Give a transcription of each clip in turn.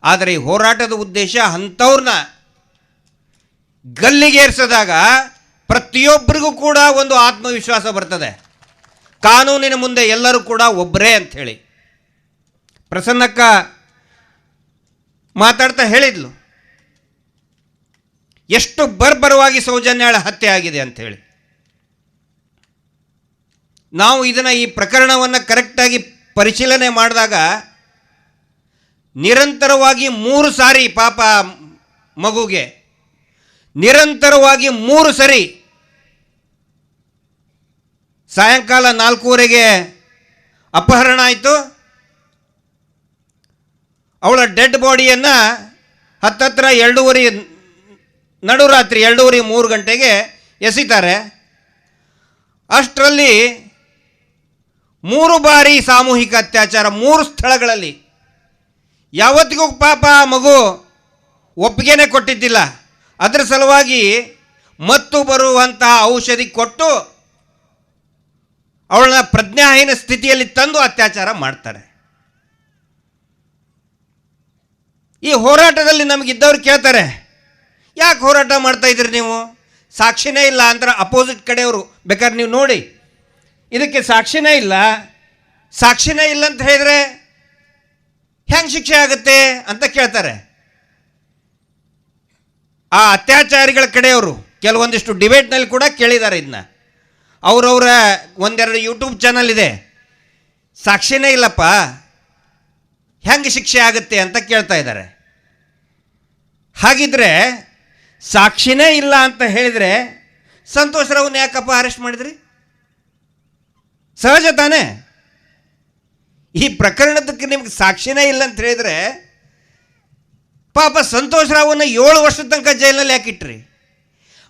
ಆದರೆ ಈ ಹೋರಾಟದ ಉದ್ದೇಶ ಅಂಥವ್ರನ್ನ ಗಲ್ಲಿಗೇರಿಸಿದಾಗ ಪ್ರತಿಯೊಬ್ಬರಿಗೂ ಕೂಡ ಒಂದು ಆತ್ಮವಿಶ್ವಾಸ ಬರ್ತದೆ. ಕಾನೂನಿನ ಮುಂದೆ ಎಲ್ಲರೂ ಕೂಡ ಒಬ್ಬರೇ ಅಂಥೇಳಿ. ಪ್ರಸನ್ನಕ್ಕ ಮಾತಾಡ್ತಾ ಹೇಳಿದ್ಲು ಎಷ್ಟು ಬರ್ಬರವಾಗಿ ಸೌಜನ್ಯಾಳ ಹತ್ಯೆ ಆಗಿದೆ ಅಂಥೇಳಿ. ನಾವು ಇದನ್ನು ಈ ಪ್ರಕರಣವನ್ನು ಕರೆಕ್ಟಾಗಿ ಪರಿಶೀಲನೆ ಮಾಡಿದಾಗ ನಿರಂತರವಾಗಿ 3 ಸಾರಿ ಪಾಪ ಮಗುಗೆ ನಿರಂತರವಾಗಿ 3 ಸರಿ ಸಾಯಂಕಾಲ 4:15 ಅಪಹರಣ ಆಯಿತು. ಅವಳ ಡೆಡ್ ಬಾಡಿಯನ್ನು ಹತ್ತತ್ರ 2:30 ನಡುರಾತ್ರಿ 2:30 3 ಗಂಟೆಗೆ ಎಸಿತಾರೆ. ಅಷ್ಟರಲ್ಲಿ 3 ಬಾರಿ ಸಾಮೂಹಿಕ ಅತ್ಯಾಚಾರ 3 ಸ್ಥಳಗಳಲ್ಲಿ. ಯಾವತ್ತಿಗೂ ಪಾಪ ಮಗು ಒಪ್ಪಿಗೆನೇ ಕೊಟ್ಟಿದ್ದಿಲ್ಲ. ಅದರ ಸಲುವಾಗಿ ಮತ್ತು ಬರುವಂತಹ ಔಷಧಿ ಕೊಟ್ಟು ಅವಳನ್ನ ಪ್ರಜ್ಞಾಹೀನ ಸ್ಥಿತಿಯಲ್ಲಿ ತಂದು ಅತ್ಯಾಚಾರ ಮಾಡ್ತಾರೆ. ಈ ಹೋರಾಟದಲ್ಲಿ ನಮಗಿದ್ದವ್ರು ಕೇಳ್ತಾರೆ, ಯಾಕೆ ಹೋರಾಟ ಮಾಡ್ತಾ ಇದ್ದೀರಿ ನೀವು? ಸಾಕ್ಷಿನೇ ಇಲ್ಲ ಅಂದ್ರೆ ಅಪೋಸಿಟ್ ಕಡೆಯವರು ಬೇಕಾದ್ರೆ ನೀವು ನೋಡಿ, ಇದಕ್ಕೆ ಸಾಕ್ಷಿನೇ ಇಲ್ಲ ಅಂತ ಹೇಳಿದರೆ ಹೆಂಗೆ ಶಿಕ್ಷೆ ಆಗುತ್ತೆ ಅಂತ ಕೇಳ್ತಾರೆ. ಆ ಅತ್ಯಾಚಾರಿಗಳ ಕಡೆಯವರು ಕೆಲವೊಂದಿಷ್ಟು ಡಿಬೇಟ್ನಲ್ಲಿ ಕೂಡ ಕೇಳಿದ್ದಾರೆ ಇದನ್ನ. ಅವರವರ ಒಂದೆರಡು ಯೂಟ್ಯೂಬ್ ಚಾನಲ್ ಇದೆ. ಸಾಕ್ಷಿನೇ ಇಲ್ಲಪ್ಪ ಹೆಂಗೆ ಶಿಕ್ಷೆ ಆಗುತ್ತೆ ಅಂತ ಕೇಳ್ತಾ ಇದ್ದಾರೆ. ಹಾಗಿದ್ರೆ ಸಾಕ್ಷಿನೇ ಇಲ್ಲ ಅಂತ ಹೇಳಿದರೆ ಸಂತೋಷ್ ರಾವ್ನ ಯಾಕಪ್ಪ ಅರೆಸ್ಟ್ ಮಾಡಿದ್ರಿ? ಸಹಜ ತಾನೇ. ಈ ಪ್ರಕರಣದಕ್ಕೆ ನಿಮ್ಗೆ ಸಾಕ್ಷಿನೇ ಇಲ್ಲ ಅಂತ ಹೇಳಿದರೆ ಪಾಪ ಸಂತೋಷ್ ರಾವ್ನ 7 ವರ್ಷದ ತನಕ ಜೈಲಿನಲ್ಲಿ ಯಾಕಿಟ್ರಿ?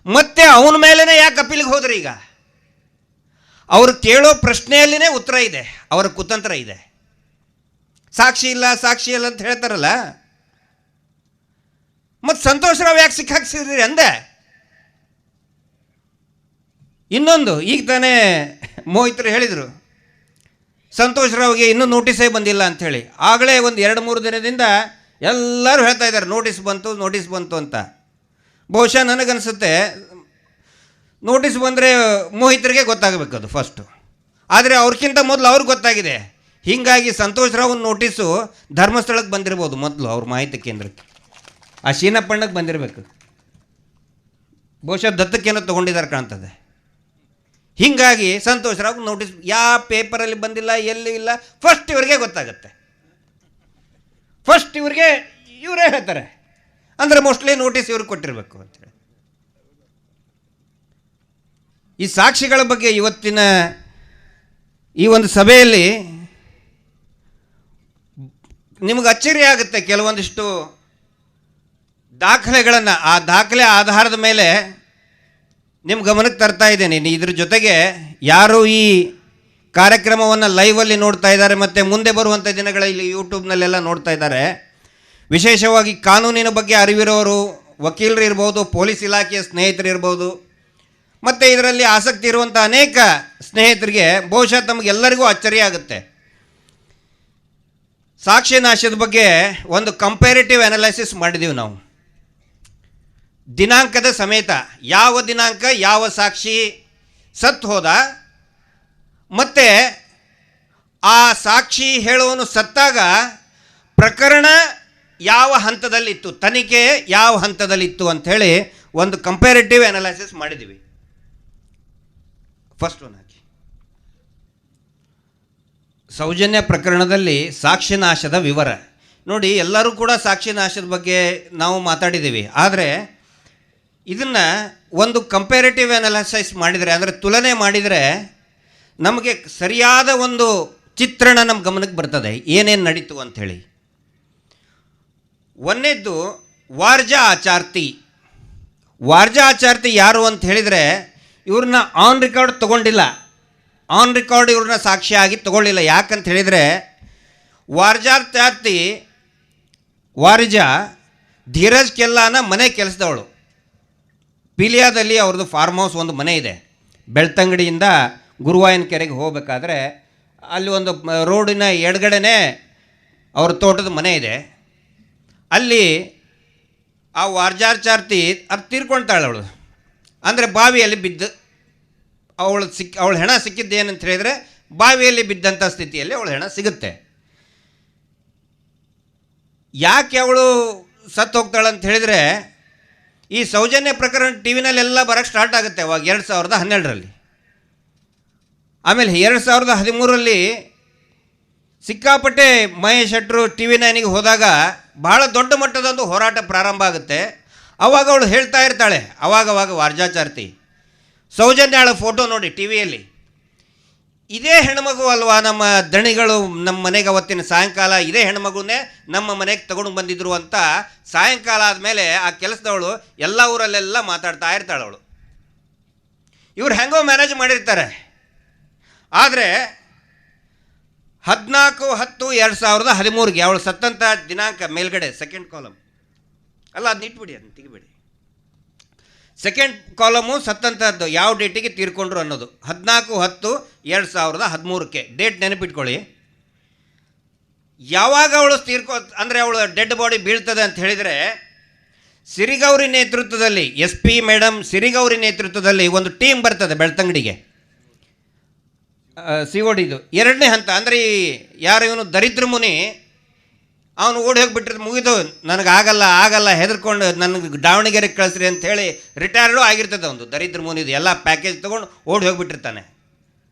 ಮತ್ತೆ ಅವನ ಮೇಲೇ ಯಾಕೆ ಅಪೀಲಿಗೆ ಹೋದ್ರಿ? ಈಗ ಅವರು ಕೇಳೋ ಪ್ರಶ್ನೆಯಲ್ಲಿನೇ ಉತ್ತರ ಇದೆ, ಅವರ ಕುತಂತ್ರ ಇದೆ. ಸಾಕ್ಷಿ ಇಲ್ಲ ಅಂತ ಹೇಳ್ತಾರಲ್ಲ, ಮತ್ತು ಸಂತೋಷ್ ರಾವ್ ಯಾಕೆ ಸಿಕ್ಕಾಕ್ಸಿದ್ರಿ ಅಂದೆ. ಇನ್ನೊಂದು, ಈಗ ತಾನೇ ಮೋಹಿತರು ಹೇಳಿದರು ಸಂತೋಷ್ ರಾವ್ಗೆ ಇನ್ನೂ ನೋಟಿಸೇ ಬಂದಿಲ್ಲ ಅಂಥೇಳಿ. ಆಗಲೇ ಒಂದು 2-3 ದಿನದಿಂದ ಎಲ್ಲರೂ ಹೇಳ್ತಾ ಇದ್ದಾರೆ ನೋಟಿಸ್ ಬಂತು ಅಂತ. ಬಹುಶಃ ನನಗನ್ಸುತ್ತೆ ನೋಟಿಸ್ ಬಂದರೆ ಮೋಹಿತರಿಗೆ ಗೊತ್ತಾಗಬೇಕು ಅದು ಫಸ್ಟು. ಆದರೆ ಅವ್ರಿಗಿಂತ ಮೊದಲು ಅವ್ರಿಗೆ ಗೊತ್ತಾಗಿದೆ. ಹೀಗಾಗಿ ಸಂತೋಷ್ ರಾವ್ನ ನೋಟಿಸು ಧರ್ಮಸ್ಥಳಕ್ಕೆ ಬಂದಿರ್ಬೋದು ಮೊದಲು, ಅವ್ರ ಮಾಹಿತಿ ಕೇಂದ್ರಕ್ಕೆ, ಆ ಶೀನಪ್ಪಣ್ಣಕ್ಕೆ ಬಂದಿರಬೇಕು. ಬಹುಶಃ ದತ್ತಕ್ಕೇನೋ ತೊಗೊಂಡಿದ್ದಾರೆ ಕಾಣ್ತದೆ. ಹೀಗಾಗಿ ಸಂತೋಷ್ ರಾವ್ ನೋಟಿಸ್ ಯಾವ ಪೇಪರಲ್ಲಿ ಬಂದಿಲ್ಲ, ಎಲ್ಲೂ ಇಲ್ಲ, ಫಸ್ಟ್ ಇವರಿಗೆ ಗೊತ್ತಾಗುತ್ತೆ. ಫಸ್ಟ್ ಇವರೇ ಹೇಳ್ತಾರೆ. ಅಂದರೆ ಮೋಸ್ಟ್ಲಿ ನೋಟಿಸ್ ಇವ್ರಿಗೆ ಕೊಟ್ಟಿರಬೇಕು ಅಂತೇಳಿ. ಈ ಸಾಕ್ಷಿಗಳ ಬಗ್ಗೆ ಇವತ್ತಿನ ಈ ಒಂದು ಸಭೆಯಲ್ಲಿ ನಿಮಗೆ ಅಚ್ಚರಿ ಆಗುತ್ತೆ. ಕೆಲವೊಂದಿಷ್ಟು ದಾಖಲೆಗಳನ್ನು, ಆ ದಾಖಲೆ ಆಧಾರದ ಮೇಲೆ ನಿಮ್ಮ ಗಮನಕ್ಕೆ ತರ್ತಾ ಇದ್ದೇನೆ. ಇದ್ರ ಜೊತೆಗೆ ಯಾರು ಈ ಕಾರ್ಯಕ್ರಮವನ್ನು ಲೈವಲ್ಲಿ ನೋಡ್ತಾ ಇದ್ದಾರೆ ಮತ್ತು ಮುಂದೆ ಬರುವಂಥ ದಿನಗಳಲ್ಲಿ ಯೂಟ್ಯೂಬ್ನಲ್ಲೆಲ್ಲ ನೋಡ್ತಾ ಇದ್ದಾರೆ, ವಿಶೇಷವಾಗಿ ಕಾನೂನಿನ ಬಗ್ಗೆ ಅರಿವಿರೋರು, ವಕೀಲರು ಇರ್ಬೋದು, ಪೊಲೀಸ್ ಇಲಾಖೆಯ ಸ್ನೇಹಿತರು ಇರ್ಬೋದು, ಮತ್ತು ಇದರಲ್ಲಿ ಆಸಕ್ತಿ ಇರುವಂಥ ಅನೇಕ ಸ್ನೇಹಿತರಿಗೆ ಬಹುಶಃ ತಮಗೆಲ್ಲರಿಗೂ ಅಚ್ಚರಿ ಆಗುತ್ತೆ. ಸಾಕ್ಷಿ ನಾಶದ ಬಗ್ಗೆ ಒಂದು ಕಂಪೇರಿಟಿವ್ ಅನಾಲಿಸಿಸ್ ಮಾಡಿದ್ದೀವಿ ನಾವು, ದಿನಾಂಕದ ಸಮೇತ. ಯಾವ ದಿನಾಂಕ ಯಾವ ಸಾಕ್ಷಿ ಸತ್ತು ಹೋದ, ಮತ್ತು ಆ ಸಾಕ್ಷಿ ಹೇಳುವನು ಸತ್ತಾಗ ಪ್ರಕರಣ ಯಾವ ಹಂತದಲ್ಲಿತ್ತು, ತನಿಖೆ ಯಾವ ಹಂತದಲ್ಲಿತ್ತು ಅಂಥೇಳಿ ಒಂದು ಕಂಪೇರಿಟಿವ್ ಅನಾಲಿಸಿಸ್ ಮಾಡಿದ್ದೀವಿ. ಫಸ್ಟ್ ಒನ್ ಹಾಕಿ. ಸೌಜನ್ಯ ಪ್ರಕರಣದಲ್ಲಿ ಸಾಕ್ಷಿ ನಾಶದ ವಿವರ ನೋಡಿ. ಎಲ್ಲರೂ ಕೂಡ ಸಾಕ್ಷಿ ನಾಶದ ಬಗ್ಗೆ ನಾವು ಮಾತಾಡಿದ್ದೀವಿ. ಆದರೆ ಇದನ್ನು ಒಂದು ಕಂಪೇರಿಟಿವ್ ಅನಾಲಿಸಿಸ್ ಮಾಡಿದರೆ, ಅಂದರೆ ತುಲನೆ ಮಾಡಿದರೆ ನಮಗೆ ಸರಿಯಾದ ಒಂದು ಚಿತ್ರಣ ನಮ್ಮ ಗಮನಕ್ಕೆ ಬರ್ತದೆ, ಏನೇನು ನಡೀತು ಅಂಥೇಳಿ. ಒಂದನೇದ್ದು ವಾರ್ಜಾ ಆಚಾರ್ತಿ ಯಾರು ಅಂತ ಹೇಳಿದರೆ, ಇವ್ರನ್ನ ಆನ್ ರೆಕಾರ್ಡ್ ತೊಗೊಂಡಿಲ್ಲ, ಆನ್ ರೆಕಾರ್ಡ್ ಇವ್ರನ್ನ ಸಾಕ್ಷಿಯಾಗಿ ತೊಗೊಳ್ಳಿಲ್ಲ. ಯಾಕಂತ ಹೇಳಿದರೆ ವಾರ್ಜಾ ಧೀರಜ್ ಕೆಲ್ಲಾನ ಮನೆ ಕೆಲಸದವಳು. ಪೀಲಿಯಾದಲ್ಲಿ ಅವ್ರದ್ದು ಫಾರ್ಮ್ ಹೌಸ್ ಒಂದು ಮನೆ ಇದೆ. ಬೆಳ್ತಂಗಡಿಯಿಂದ ಗುರುವಾಯನ ಕೆರೆಗೆ ಹೋಗಬೇಕಾದ್ರೆ ಅಲ್ಲಿ ಒಂದು ರೋಡಿನ ಎಡಗಡೆನೇ ಅವ್ರ ತೋಟದ ಮನೆ ಇದೆ. ಅಲ್ಲಿ ಆ ವಾರ್ಜಾಚಾರ್ತಿ ಅದು ತೀರ್ಕೊಳ್ತಾಳೆ ಅವಳು. ಅಂದರೆ ಬಾವಿಯಲ್ಲಿ ಬಿದ್ದು ಅವಳ ಹೆಣ ಸಿಕ್ಕಿದ್ದೇನಂತ ಹೇಳಿದರೆ ಬಾವಿಯಲ್ಲಿ ಬಿದ್ದಂಥ ಸ್ಥಿತಿಯಲ್ಲಿ ಅವಳ ಹೆಣ ಸಿಗುತ್ತೆ. ಯಾಕೆ ಅವಳು ಸತ್ತು ಹೋಗ್ತಾಳಂತ ಹೇಳಿದರೆ, ಈ ಸೌಜನ್ಯ ಪ್ರಕರಣ ಟಿ ವಿನಲ್ಲೆಲ್ಲ ಬರೋಕ್ಕೆ ಸ್ಟಾರ್ಟ್ ಆಗುತ್ತೆ ಅವಾಗ 2012ರಲ್ಲಿ. ಆಮೇಲೆ 2013ರಲ್ಲಿ ಸಿಕ್ಕಾಪಟ್ಟೆ ಮಹೇಶ್ ಶೆಟ್ಟರು ಟಿ ವಿ 9ಗೆ ಹೋದಾಗ ಬಹಳ ದೊಡ್ಡ ಮಟ್ಟದೊಂದು ಹೋರಾಟ ಪ್ರಾರಂಭ ಆಗುತ್ತೆ. ಅವಾಗ ಅವಳು ಹೇಳ್ತಾ ಇರ್ತಾಳೆ, ಅವಾಗವಾಗ ವಾರ್ಜಾಚಾರ್ತಿ, ಸೌಜನ್ಯಾಳ ಫೋಟೋ ನೋಡಿ ಟಿ ವಿಯಲ್ಲಿ, ಇದೇ ಹೆಣ್ಮಗು ಅಲ್ವಾ ನಮ್ಮ ದಣಿಗಳು ನಮ್ಮ ಮನೆಗೆ ಅವತ್ತಿನ ಸಾಯಂಕಾಲ ಇದೇ ಹೆಣ್ಮಗುನೇ ನಮ್ಮ ಮನೆಗೆ ತಗೊಂಡು ಬಂದಿದ್ರು ಅಂತ ಸಾಯಂಕಾಲ ಆದಮೇಲೆ ಆ ಕೆಲಸದವಳು ಎಲ್ಲ ಊರಲ್ಲೆಲ್ಲ ಮಾತಾಡ್ತಾ ಇರ್ತಾಳೆ ಅವಳು. ಇವ್ರು ಹೆಂಗೋ ಮ್ಯಾನೇಜ್ ಮಾಡಿರ್ತಾರೆ. ಆದರೆ 14/10/2013 ಅವಳು ಸತ್ತಂಥ ದಿನಾಂಕ ಮೇಲ್ಗಡೆ ಸೆಕೆಂಡ್ ಕಾಲಮ್ ಅಲ್ಲ, ಅದನ್ನ ಇಟ್ಬಿಡಿ, ಅದನ್ನ ತೆಗಿಬೇಡಿ. ಸೆಕೆಂಡ್ ಕಾಲಮು ಸತ್ತಂಥದ್ದು ಯಾವ ಡೇಟಿಗೆ ತೀರ್ಕೊಂಡ್ರು ಅನ್ನೋದು 14/10/2013 ಡೇಟ್ ನೆನಪಿಟ್ಕೊಳ್ಳಿ. ಯಾವಾಗ ಅವಳು ಅಂದರೆ ಅವಳು ಡೆಡ್ ಬಾಡಿ ಬೀಳ್ತದೆ ಅಂತ ಹೇಳಿದರೆ, ಸಿರಿಗೌರಿ ನೇತೃತ್ವದಲ್ಲಿ SP ಮೇಡಮ್ ಸಿರಿಗೌರಿ ನೇತೃತ್ವದಲ್ಲಿ ಒಂದು ಟೀಮ್ ಬರ್ತದೆ ಬೆಳ್ತಂಗಡಿಗೆ. COD ಇದು 2ನೇ ಹಂತ. ಅಂದರೆ ಯಾರು ಇವನು ದರಿದ್ರ ಮುನಿ, ಅವನು ಓಡಿ ಹೋಗಿಬಿಟ್ಟಿರ್ತ, ಮುಗಿದು ನನಗಾಗಲ್ಲ ಹೆದರ್ಕೊಂಡು ನನಗೆ ದಾವಣಗೆರೆಗೆ ಕಳಿಸ್ರಿ ಅಂಥೇಳಿ ರಿಟೈರ್ಡು ಆಗಿರ್ತದೆ. ಒಂದು ದರಿದ್ರ ಮುನಿದು ಎಲ್ಲ ಪ್ಯಾಕೇಜ್ ತೊಗೊಂಡು ಓಡಿ ಹೋಗಿಬಿಟ್ಟಿರ್ತಾನೆ.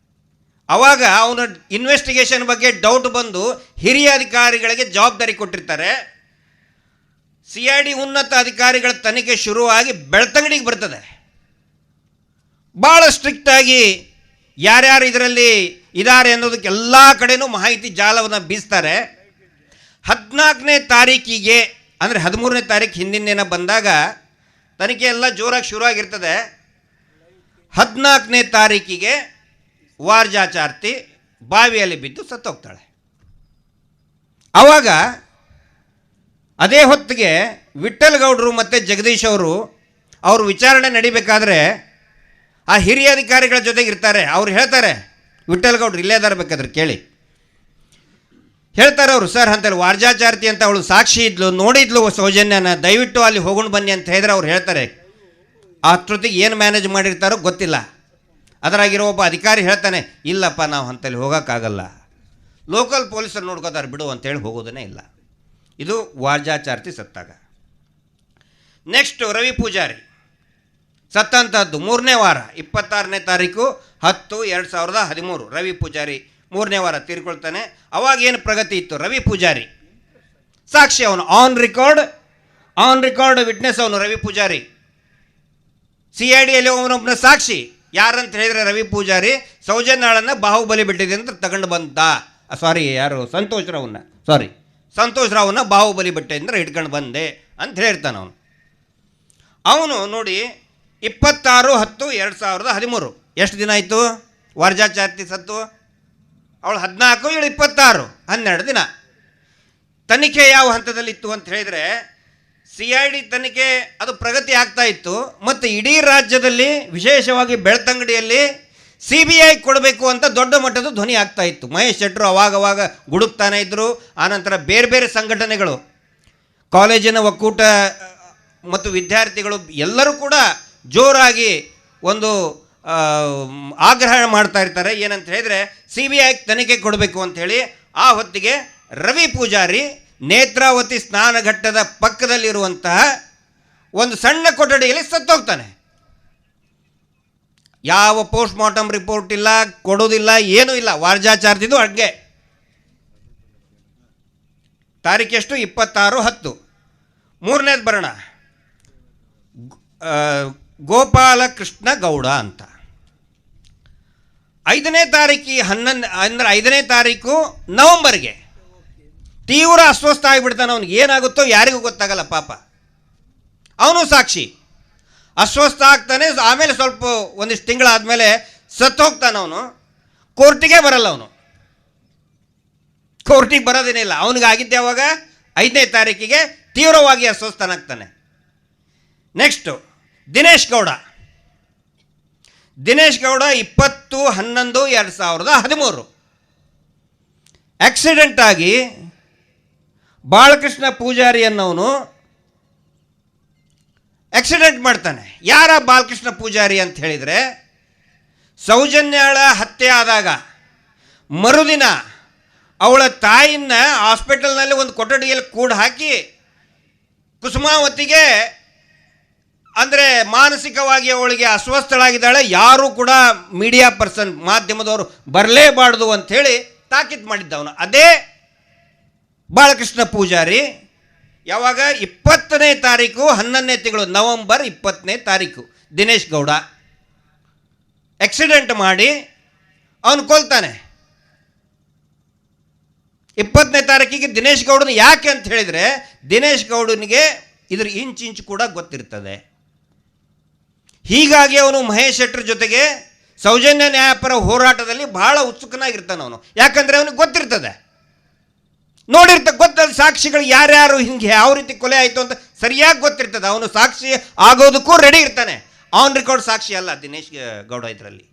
ಆವಾಗ ಅವನ ಇನ್ವೆಸ್ಟಿಗೇಷನ್ ಬಗ್ಗೆ ಡೌಟ್ ಬಂದು ಹಿರಿಯ ಅಧಿಕಾರಿಗಳಿಗೆ ಜವಾಬ್ದಾರಿ ಕೊಟ್ಟಿರ್ತಾರೆ. CID ಉನ್ನತ ಅಧಿಕಾರಿಗಳ ತನಿಖೆ ಶುರುವಾಗಿ ಬೆಳ್ತಂಗಡಿಗೆ ಬರ್ತದೆ. ಭಾಳ ಸ್ಟ್ರಿಕ್ಟಾಗಿ ಯಾರ್ಯಾರು ಇದರಲ್ಲಿ ಇದ್ದಾರೆ ಅನ್ನೋದಕ್ಕೆ ಎಲ್ಲ ಕಡೆನೂ ಮಾಹಿತಿ ಜಾಲವನ್ನು ಬೀಸ್ತಾರೆ. 14ನೇ ತಾರೀಕಿಗೆ ಅಂದರೆ 13ನೇ ತಾರೀಕು ಹಿಂದಿನ ದಿನ ಬಂದಾಗ ತನಿಖೆ ಎಲ್ಲ ಜೋರಾಗಿ ಶುರುವಾಗಿರ್ತದೆ. 14ನೇ ತಾರೀಕಿಗೆ ವಾರ್ಜಾಚಾರ್ತಿ ಬಾವಿಯಲ್ಲಿ ಬಿದ್ದು ಸತ್ತೋಗ್ತಾಳೆ. ಆವಾಗ ಅದೇ ಹೊತ್ತಿಗೆ ವಿಠ್ಠಲ್ ಗೌಡರು ಮತ್ತು ಜಗದೀಶ್ ಅವರು ವಿಚಾರಣೆ ನಡಿಬೇಕಾದ್ರೆ ಆ ಹಿರಿಯ ಅಧಿಕಾರಿಗಳ ಜೊತೆಗೆ ಇರ್ತಾರೆ. ಅವ್ರು ಹೇಳ್ತಾರೆ, ವಿಠ್ಠಲ್ ಗೌಡ್ರು ಇಲ್ಲೇ ಇದ್ದಾರೆ, ಬೇಕಾದ್ರೆ ಕೇಳಿ. ಹೇಳ್ತಾರೆ ಅವರು, ಸರ್ ಅಂತೇಳಿ ವಾರ್ಜಾಚಾರ್ತಿ ಅಂತ ಅವಳು ಸಾಕ್ಷಿ ಇದ್ಲು, ನೋಡಿದ್ಲು ಸೌಜನ್ಯನ, ದಯವಿಟ್ಟು ಅಲ್ಲಿ ಹೋಗೊಂಡು ಬನ್ನಿ ಅಂತ ಹೇಳಿದ್ರೆ ಅವ್ರು ಹೇಳ್ತಾರೆ. ಅಷ್ಟೊತ್ತಿಗೆ ಏನು ಮ್ಯಾನೇಜ್ ಮಾಡಿರ್ತಾರೋ ಗೊತ್ತಿಲ್ಲ. ಅದರಾಗಿರೋ ಒಬ್ಬ ಅಧಿಕಾರಿ ಹೇಳ್ತಾನೆ, ಇಲ್ಲಪ್ಪ ನಾವು ಅಂತಲ್ಲಿ ಹೋಗೋಕ್ಕಾಗಲ್ಲ, ಲೋಕಲ್ ಪೊಲೀಸರು ನೋಡ್ಕೋತಾರೆ ಬಿಡು ಅಂತೇಳಿ ಹೋಗೋದೇ ಇಲ್ಲ. ಇದು ವಾರ್ಜಾಚಾರ್ತಿ ಸತ್ತಾಗ. ನೆಕ್ಸ್ಟು ರವಿ ಪೂಜಾರಿ ಸತ್ತಂಥದ್ದು 3ನೇ ವಾರ 26ನೇ ತಾರೀಕು 10/2013 ರವಿ ಪೂಜಾರಿ 3ನೇ ವಾರ ತೀರ್ಕೊಳ್ತಾನೆ. ಅವಾಗೇನು ಪ್ರಗತಿ ಇತ್ತು? ರವಿ ಪೂಜಾರಿ ಸಾಕ್ಷಿ, ಅವನು ಆನ್ ರೆಕಾರ್ಡ್ ವಿಟ್ನೆಸ್ ಅವನು ರವಿ ಪೂಜಾರಿ. CIDಯಲ್ಲಿ ಅವನೊಬ್ಬನ ಸಾಕ್ಷಿ. ಯಾರಂತ ಹೇಳಿದರೆ ರವಿ ಪೂಜಾರಿ ಸೌಜನ್ಯಾಳನ್ನು ಬಾಹುಬಲಿ ಬಿಟ್ಟಿದೆ ಅಂತ ತಗೊಂಡು ಬಂದ. ಸಂತೋಷ್ ರಾವ್ನ ಬಾಹುಬಲಿ ಬಿಟ್ಟಿಂದ ಇಟ್ಕೊಂಡು ಬಂದೆ ಅಂತ ಹೇಳ್ತಾನೆ ಅವನು ನೋಡಿ 26/10/2013 ಎಷ್ಟು ದಿನ ಆಯಿತು ವಾರ್ಜಾಚಾರ್ತಿ ಸತ್ತು? ಅವಳು 14, ಇವಳು 26, 12 ದಿನ. ತನಿಖೆ ಯಾವ ಹಂತದಲ್ಲಿತ್ತು ಅಂತ ಹೇಳಿದರೆ, CID ತನಿಖೆ ಅದು ಪ್ರಗತಿ ಆಗ್ತಾ ಇತ್ತು. ಮತ್ತು ಇಡೀ ರಾಜ್ಯದಲ್ಲಿ ವಿಶೇಷವಾಗಿ ಬೆಳ್ತಂಗಡಿಯಲ್ಲಿ CBI ಕೊಡಬೇಕು ಅಂತ ದೊಡ್ಡ ಮಟ್ಟದ ಧ್ವನಿ ಆಗ್ತಾ ಇತ್ತು. ಮಹೇಶ್ ಶೆಟ್ಟರು ಅವಾಗವಾಗ ಗುಡುಕ್ತಾನೆ ಇದ್ದರು. ಆನಂತರ ಬೇರೆ ಬೇರೆ ಸಂಘಟನೆಗಳು, ಕಾಲೇಜಿನ ಒಕ್ಕೂಟ ಮತ್ತು ವಿದ್ಯಾರ್ಥಿಗಳು ಎಲ್ಲರೂ ಕೂಡ ಜೋರಾಗಿ ಒಂದು ಆಗ್ರಹ ಮಾಡ್ತಾ ಇರ್ತಾರೆ. ಏನಂತ ಹೇಳಿದರೆ CBI ತನಿಖೆ ಕೊಡಬೇಕು ಅಂಥೇಳಿ. ಆ ಹೊತ್ತಿಗೆ ರವಿ ಪೂಜಾರಿ ನೇತ್ರಾವತಿ ಸ್ನಾನಘಟ್ಟದ ಪಕ್ಕದಲ್ಲಿರುವಂತಹ ಒಂದು ಸಣ್ಣ ಕೊಠಡಿಯಲ್ಲಿ ಸತ್ತೋಗ್ತಾನೆ. ಯಾವ ಪೋಸ್ಟ್ ಮಾರ್ಟಮ್ ರಿಪೋರ್ಟ್ ಇಲ್ಲ, ಕೊಡೋದಿಲ್ಲ, ಏನೂ ಇಲ್ಲ. ವಾರ್ಜಾಚಾರ್ತಿದು ಅಡ್ಗೆ. ತಾರೀಕೆಷ್ಟು? 26/10. 3ನೇದು ಬರೋಣ, ಗೋಪಾಲಕೃಷ್ಣ ಗೌಡ ಅಂತ. 5ನೇ ತಾರೀಕು 11 ಅಂದರೆ 5ನೇ ತಾರೀಕು ನವಂಬರ್ಗೆ ತೀವ್ರ ಅಸ್ವಸ್ಥ ಆಗಿಬಿಡ್ತಾನೆ. ಅವ್ನಿಗೆ ಏನಾಗುತ್ತೋ ಯಾರಿಗೂ ಗೊತ್ತಾಗಲ್ಲ ಪಾಪ. ಅವನು ಸಾಕ್ಷಿ. ಅಸ್ವಸ್ಥ ಆಗ್ತಾನೆ. ಆಮೇಲೆ ಸ್ವಲ್ಪ ಒಂದಿಷ್ಟು ತಿಂಗಳಾದಮೇಲೆ ಸತ್ತು ಹೋಗ್ತಾನೆ. ಅವನು ಕೋರ್ಟಿಗೆ ಬರಲ್ಲ. ಅವನು ಕೋರ್ಟಿಗೆ ಬರೋದೇನಿಲ್ಲ. ಅವನಿಗಾಗಿದ್ದೆ ಅವಾಗ 5ನೇ ತಾರೀಕಿಗೆ ತೀವ್ರವಾಗಿ ಅಸ್ವಸ್ಥನಾಗ್ತಾನೆ. ನೆಕ್ಸ್ಟು ದಿನೇಶ್ ಗೌಡ 20/11/2013 ಆಕ್ಸಿಡೆಂಟ್ ಆಗಿ ಬಾಲಕೃಷ್ಣ ಪೂಜಾರಿ ಅನ್ನೋನು ಆಕ್ಸಿಡೆಂಟ್ ಮಾಡ್ತಾನೆ. ಯಾರ ಬಾಲಕೃಷ್ಣ ಪೂಜಾರಿ ಅಂತ ಹೇಳಿದರೆ, ಸೌಜನ್ಯಾಳ ಹತ್ಯೆ ಆದಾಗ ಮರುದಿನ ಅವಳ ತಾಯಿನ ಹಾಸ್ಪಿಟಲ್ನಲ್ಲಿ ಒಂದು ಕೊಠಡಿಯಲ್ಲಿ ಕೂಡ ಹಾಕಿ ಕುಸುಮಾವತಿಗೆ ಅಂದರೆ ಮಾನಸಿಕವಾಗಿ ಅವಳಿಗೆ ಅಸ್ವಸ್ಥಳಾಗಿದ್ದಾಳೆ, ಯಾರೂ ಕೂಡ ಮೀಡಿಯಾ ಪರ್ಸನ್ ಮಾಧ್ಯಮದವರು ಬರಲೇಬಾರ್ದು ಅಂಥೇಳಿ ತಾಕೀತು ಮಾಡಿದ್ದವನು ಅದೇ ಬಾಲಕೃಷ್ಣ ಪೂಜಾರಿ. ಯಾವಾಗ 20ನೇ ತಾರೀಕು 11ನೇ ತಿಂಗಳು ನವಂಬರ್ 20ನೇ ತಾರೀಕು ದಿನೇಶ್ ಗೌಡ ಆಕ್ಸಿಡೆಂಟ್ ಮಾಡಿ ಅವನು ಕೊಲ್ತಾನೆ. 20ನೇ ತಾರೀಕಿಗೆ ದಿನೇಶ್ ಗೌಡನ ಯಾಕೆ ಅಂತ ಹೇಳಿದರೆ, ದಿನೇಶ್ ಗೌಡನಿಗೆ ಇದ್ರ ಇಂಚು ಕೂಡ ಗೊತ್ತಿರ್ತದೆ. ಹೀಗಾಗಿ ಅವನು ಮಹೇಶ್ ಶೆಟ್ಟರ್ ಜೊತೆಗೆ ಸೌಜನ್ಯ ನ್ಯಾಯಪರ ಹೋರಾಟದಲ್ಲಿ ಬಹಳ ಉತ್ಸುಕನಾಗಿರ್ತಾನೆ ಅವನು. ಯಾಕಂದರೆ ಅವನಿಗೆ ಗೊತ್ತಿರ್ತದೆ, ಗೊತ್ತದ ಸಾಕ್ಷಿಗಳು ಯಾರ್ಯಾರು ಹಿಂಗೆ ಯಾವ ರೀತಿ ಕೊಲೆ ಆಯಿತು ಅಂತ ಸರಿಯಾಗಿ ಗೊತ್ತಿರ್ತದೆ. ಅವನು ಸಾಕ್ಷಿ ಆಗೋದಕ್ಕೂ ರೆಡಿ ಇರ್ತಾನೆ. ಆನ್ ರೆಕಾರ್ಡ್ ಸಾಕ್ಷಿ ಅಲ್ಲ ದಿನೇಶ್ ಗೌಡ. ಇದರಲ್ಲಿ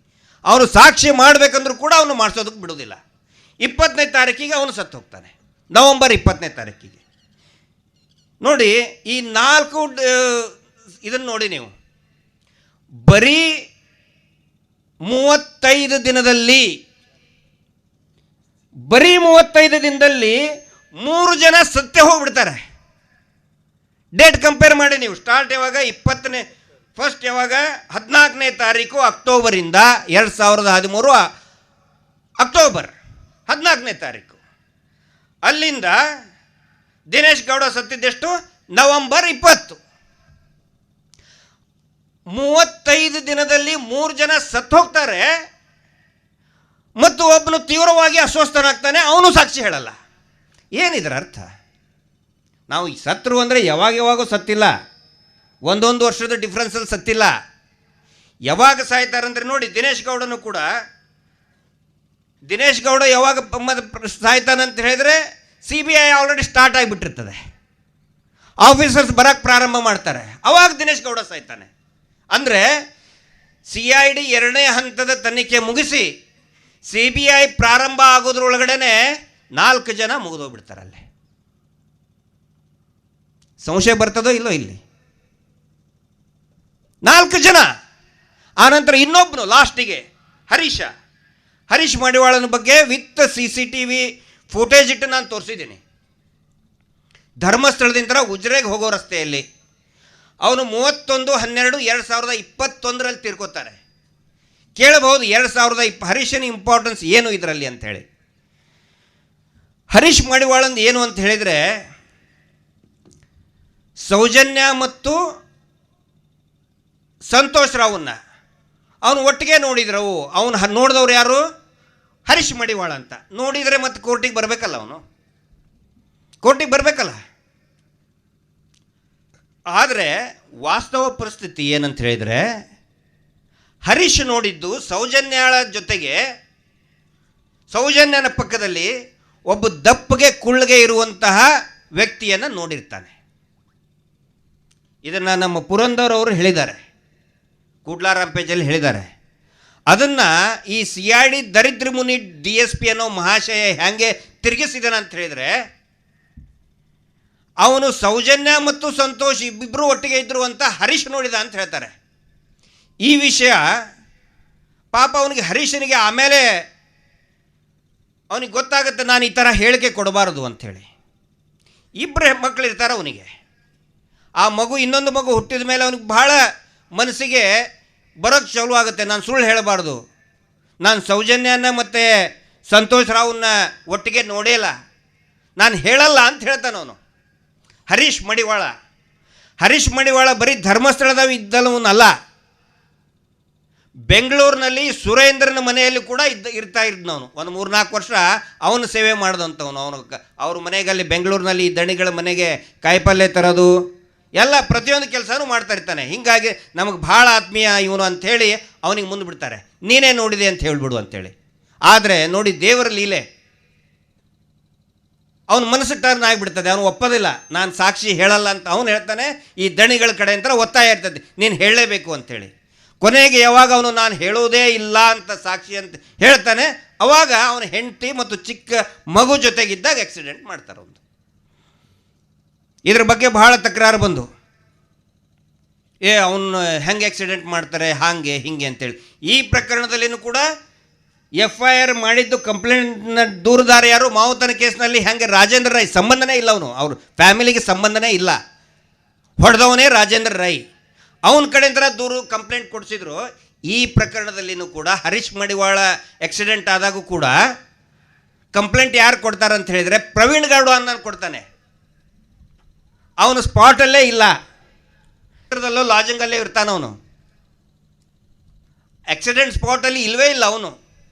ಅವನು ಸಾಕ್ಷಿ ಮಾಡಬೇಕಂದ್ರೂ ಕೂಡ ಅವನು ಮಾಡಿಸೋದಕ್ಕೆ ಬಿಡೋದಿಲ್ಲ. 20ನೇ ತಾರೀಕಿಗೆ ಅವನು ಸತ್ತು ಹೋಗ್ತಾನೆ, ನವಂಬರ್ 20ನೇ ತಾರೀಕಿಗೆ. ನೋಡಿ, ಈ 4 ಇದನ್ನು ನೋಡಿ ನೀವು, ಬರೀ 35 ದಿನದಲ್ಲಿ 3 ಜನ ಸತ್ಯ ಹೋಗ್ಬಿಡ್ತಾರೆ. ಡೇಟ್ ಕಂಪೇರ್ ಮಾಡಿ ನೀವು. ಸ್ಟಾರ್ಟ್ ಯಾವಾಗ? ಫಸ್ಟ್ ಯಾವಾಗ? 14ನೇ ತಾರೀಕು ಅಕ್ಟೋಬರಿಂದ 2013 ಅಕ್ಟೋಬರ್ 14ನೇ ತಾರೀಕು. ಅಲ್ಲಿಂದ ದಿನೇಶ್ ಗೌಡ ಸತ್ತಿದ್ದೆಷ್ಟು? ನವಂಬರ್ 20. 35 ದಿನದಲ್ಲಿ 3 ಜನ ಸತ್ತು ಹೋಗ್ತಾರೆ ಮತ್ತು ಒಬ್ಬನು ತೀವ್ರವಾಗಿ ಅಸ್ವಸ್ಥನಾಗ್ತಾನೆ, ಅವನು ಸಾಕ್ಷಿ ಹೇಳಲ್ಲ. ಏನಿದ್ರ ಅರ್ಥ? ನಾವು ಈ ಸತ್ರು ಅಂದರೆ ಯಾವಾಗೂ ಸತ್ತಿಲ್ಲ, ಒಂದೊಂದು ವರ್ಷದ ಡಿಫ್ರೆನ್ಸಲ್ಲಿ ಸತ್ತಿಲ್ಲ. ಯಾವಾಗ ಸಾಯ್ತಾರಂದ್ರೆ ನೋಡಿ, ದಿನೇಶ್ ಗೌಡನು ಕೂಡ, ದಿನೇಶ್ ಗೌಡ ಯಾವಾಗ ಸಾಯ್ತಾನಂತ ಹೇಳಿದರೆ CBI ಆಲ್ರೆಡಿ ಸ್ಟಾರ್ಟ್ ಆಗಿಬಿಟ್ಟಿರ್ತದೆ, ಆಫೀಸರ್ಸ್ ಬರೋಕ್ಕೆ ಪ್ರಾರಂಭ ಮಾಡ್ತಾರೆ, ಅವಾಗ ದಿನೇಶ್ ಗೌಡ ಸಾಯ್ತಾನೆ. ಅಂದರೆ CID 2ನೇ ಹಂತದ ತನಿಖೆ ಮುಗಿಸಿ CBI ಪ್ರಾರಂಭ ಆಗೋದ್ರೊಳಗಡೆ 4 ಜನ ಮುಗಿದೋಗ್ಬಿಡ್ತಾರಲ್ಲೇ. ಸಂಶಯ ಬರ್ತದೋ ಇಲ್ಲೋ ಇಲ್ಲಿ? 4 ಜನ. ಆನಂತರ ಇನ್ನೊಬ್ಬನು ಲಾಸ್ಟಿಗೆ ಹರೀಶ್ ಮಡಿವಾಳನ ಬಗ್ಗೆ ವಿತ್ CCTV ಫುಟೇಜ್ ಇಟ್ಟು ನಾನು ತೋರಿಸಿದ್ದೀನಿ. ಧರ್ಮಸ್ಥಳದಿಂದ ಉಜ್ರೆಗೆ ಹೋಗೋ ರಸ್ತೆಯಲ್ಲಿ ಅವನು 31/12/2021 ತೀರ್ಕೋತಾರೆ. ಕೇಳಬಹುದು 2020 ಹರೀಶನ ಇಂಪಾರ್ಟೆನ್ಸ್ ಏನು ಇದರಲ್ಲಿ ಅಂಥೇಳಿ. ಹರೀಶ್ ಮಡಿವಾಳಂದು ಏನು ಅಂತ ಹೇಳಿದರೆ, ಸೌಜನ್ಯ ಮತ್ತು ಸಂತೋಷ್ ರಾವ್ನ ಅವನು ಒಟ್ಟಿಗೆ ನೋಡಿದ್ರು. ಅವನು ನೋಡಿದವ್ರು ಯಾರು? ಹರೀಶ್ ಮಡಿವಾಳ ಅಂತ. ನೋಡಿದರೆ ಮತ್ತೆ ಕೋರ್ಟಿಗೆ ಬರಬೇಕಲ್ಲ, ಅವನು ಕೋರ್ಟಿಗೆ ಬರಬೇಕಲ್ಲ. ಆದರೆ ವಾಸ್ತವ ಪರಿಸ್ಥಿತಿ ಏನಂತ ಹೇಳಿದರೆ, ಹರೀಶ್ ನೋಡಿದ್ದು ಸೌಜನ್ಯಾಳ ಜೊತೆಗೆ, ಸೌಜನ್ಯನ ಪಕ್ಕದಲ್ಲಿ ಒಬ್ಬ ದಪ್ಪಗೆ ಕುಳ್ಳಗೆ ಇರುವಂತಹ ವ್ಯಕ್ತಿಯನ್ನು ನೋಡಿರ್ತಾನೆ. ಇದನ್ನು ನಮ್ಮ ಪುರಂದರ್ ಅವರು ಹೇಳಿದ್ದಾರೆ, ಕೂಡ್ಲಾರಾಮ್ ಪೇಜಲ್ಲಿ ಹೇಳಿದ್ದಾರೆ. ಅದನ್ನು ಈ CID ದರಿದ್ರ ಮುನಿ DSP ಅನ್ನೋ ಮಹಾಶಯ ಹೇಗೆ ತಿರುಗಿಸಿದಾನೆ ಅಂತ ಹೇಳಿದರೆ, ಅವನು ಸೌಜನ್ಯ ಮತ್ತು ಸಂತೋಷ್ ಇಬ್ಬರು ಒಟ್ಟಿಗೆ ಇದ್ರು ಅಂತ ಹರೀಶ್ ನೋಡಿದ ಅಂತ ಹೇಳ್ತಾರೆ. ಈ ವಿಷಯ ಪಾಪ ಅವನಿಗೆ, ಹರೀಶನಿಗೆ ಆಮೇಲೆ ಅವನಿಗೆ ಗೊತ್ತಾಗುತ್ತೆ, ನಾನು ಈ ಥರ ಹೇಳಿಕೆ ಕೊಡಬಾರದು ಅಂಥೇಳಿ. 2 ಮಕ್ಕಳಿರ್ತಾರೆ ಅವನಿಗೆ. ಆ ಮಗು, ಇನ್ನೊಂದು ಮಗು ಹುಟ್ಟಿದ ಮೇಲೆ ಅವನಿಗೆ ಬಹಳ ಮನಸ್ಸಿಗೆ ಬರೋಕ್ಕೆ ಚಾಲು ಆಗುತ್ತೆ, ನಾನು ಸುಳ್ಳು ಹೇಳಬಾರ್ದು, ನಾನು ಸೌಜನ್ಯನ ಮತ್ತು ಸಂತೋಷ್ ರಾವ್ನ ಒಟ್ಟಿಗೆ ನೋಡೇಲ್ಲ, ನಾನು ಹೇಳಲ್ಲ ಅಂತ ಹೇಳ್ತಾನೆ ಅವನು. ಹರೀಶ್ ಮಡಿವಾಳ ಬರೀ ಧರ್ಮಸ್ಥಳದ ಇದ್ದವನಲ್ಲ, ಬೆಂಗಳೂರಿನಲ್ಲಿ ಸುರೇಂದ್ರನ ಮನೆಯಲ್ಲಿ ಕೂಡ ಇರ್ತಾ ಇದ್ದವನು. ಒಂದು 3-4 ವರ್ಷ ಅವನು ಸೇವೆ ಮಾಡಿದಂಥವನು. ಅವ್ರ ಮನೆಗೆ, ಅಲ್ಲಿ ಬೆಂಗಳೂರಿನಲ್ಲಿ ಈ ದಣಿಗಳ ಮನೆಗೆ ಕಾಯಿಪಲ್ಯ ತರೋದು ಎಲ್ಲ ಪ್ರತಿಯೊಂದು ಕೆಲಸನೂ ಮಾಡ್ತಾ ಇರ್ತಾನೆ. ಹೀಗಾಗಿ ನಮಗೆ ಭಾಳ ಆತ್ಮೀಯ ಇವನು ಅಂಥೇಳಿ ಅವನಿಗೆ ಮುಂದೆ ಬಿಡ್ತಾರೆ, ನೀನೇ ನೋಡಿದೆ ಅಂತ ಹೇಳಿಬಿಡು ಅಂಥೇಳಿ. ಆದರೆ ನೋಡಿ, ದೇವರ ಲೀಲೆ, ಅವನ ಮನಸ್ಸು ಟರ್ನ್ ಆಗಿಬಿಡ್ತದೆ. ಅವನು ಒಪ್ಪೋದಿಲ್ಲ, ನಾನು ಸಾಕ್ಷಿ ಹೇಳಲ್ಲ ಅಂತ ಅವನು ಹೇಳ್ತಾನೆ. ಈ ದಣಿಗಳ ಕಡೆ ಅಂತ ಒತ್ತಾಯ ಇರ್ತದೆ, ನೀನು ಹೇಳಲೇಬೇಕು ಅಂಥೇಳಿ. ಕೊನೆಗೆ ಯಾವಾಗ ಅವನು ನಾನು ಹೇಳೋದೇ ಇಲ್ಲ ಅಂತ ಸಾಕ್ಷಿ ಅಂತ ಹೇಳ್ತಾನೆ, ಅವಾಗ ಅವನ ಹೆಂಡತಿ ಮತ್ತು ಚಿಕ್ಕ ಮಗು ಜೊತೆಗಿದ್ದಾಗ ಆಕ್ಸಿಡೆಂಟ್ ಮಾಡ್ತಾರೆ. ಒಂದು ಇದ್ರ ಬಗ್ಗೆ ಬಹಳ ತಕರಾರು ಬಂದು, ಅವನು ಹೆಂಗೆ ಆಕ್ಸಿಡೆಂಟ್ ಮಾಡ್ತಾರೆ ಹಾಗೆ ಹಿಂಗೆ ಅಂತೇಳಿ. ಈ ಪ್ರಕರಣದಲ್ಲಿನೂ ಕೂಡ FIR ಮಾಡಿದ್ದು ಕಂಪ್ಲೇಂಟ್ನ ದೂರುದಾರ ಯಾರು, ಮಾವುತನ ಕೇಸ್ನಲ್ಲಿ ಹೆಂಗೆ ರಾಜೇಂದ್ರ ರೈ ಸಂಬಂಧನೇ ಇಲ್ಲ, ಅವನು ಅವ್ರ ಫ್ಯಾಮಿಲಿಗೆ ಸಂಬಂಧನೇ ಇಲ್ಲ, ಹೊಡೆದವನೇ ರಾಜೇಂದ್ರ ರೈ, ಅವನ ಕಡೆಯಿಂದ ದೂರು ಕಂಪ್ಲೇಂಟ್ ಕೊಡಿಸಿದ್ರು. ಈ ಪ್ರಕರಣದಲ್ಲಿನೂ ಕೂಡ ಹರೀಶ್ ಮಡಿವಾಳ ಆಕ್ಸಿಡೆಂಟ್ ಆದಾಗೂ ಕೂಡ ಕಂಪ್ಲೇಂಟ್ ಯಾರು ಕೊಡ್ತಾರೆ ಅಂತ ಹೇಳಿದರೆ ಪ್ರವೀಣ್ ಗೌಡ ಅನ್ನೋನು ಕೊಡ್ತಾನೆ. ಅವನು ಸ್ಪಾಟಲ್ಲೇ ಇಲ್ಲ, ಲಾಜಿಂಗಲ್ಲೇ ಇರ್ತಾನೆ, ಅವನು ಆಕ್ಸಿಡೆಂಟ್ ಸ್ಪಾಟಲ್ಲಿ ಇಲ್ಲವೇ ಇಲ್ಲ.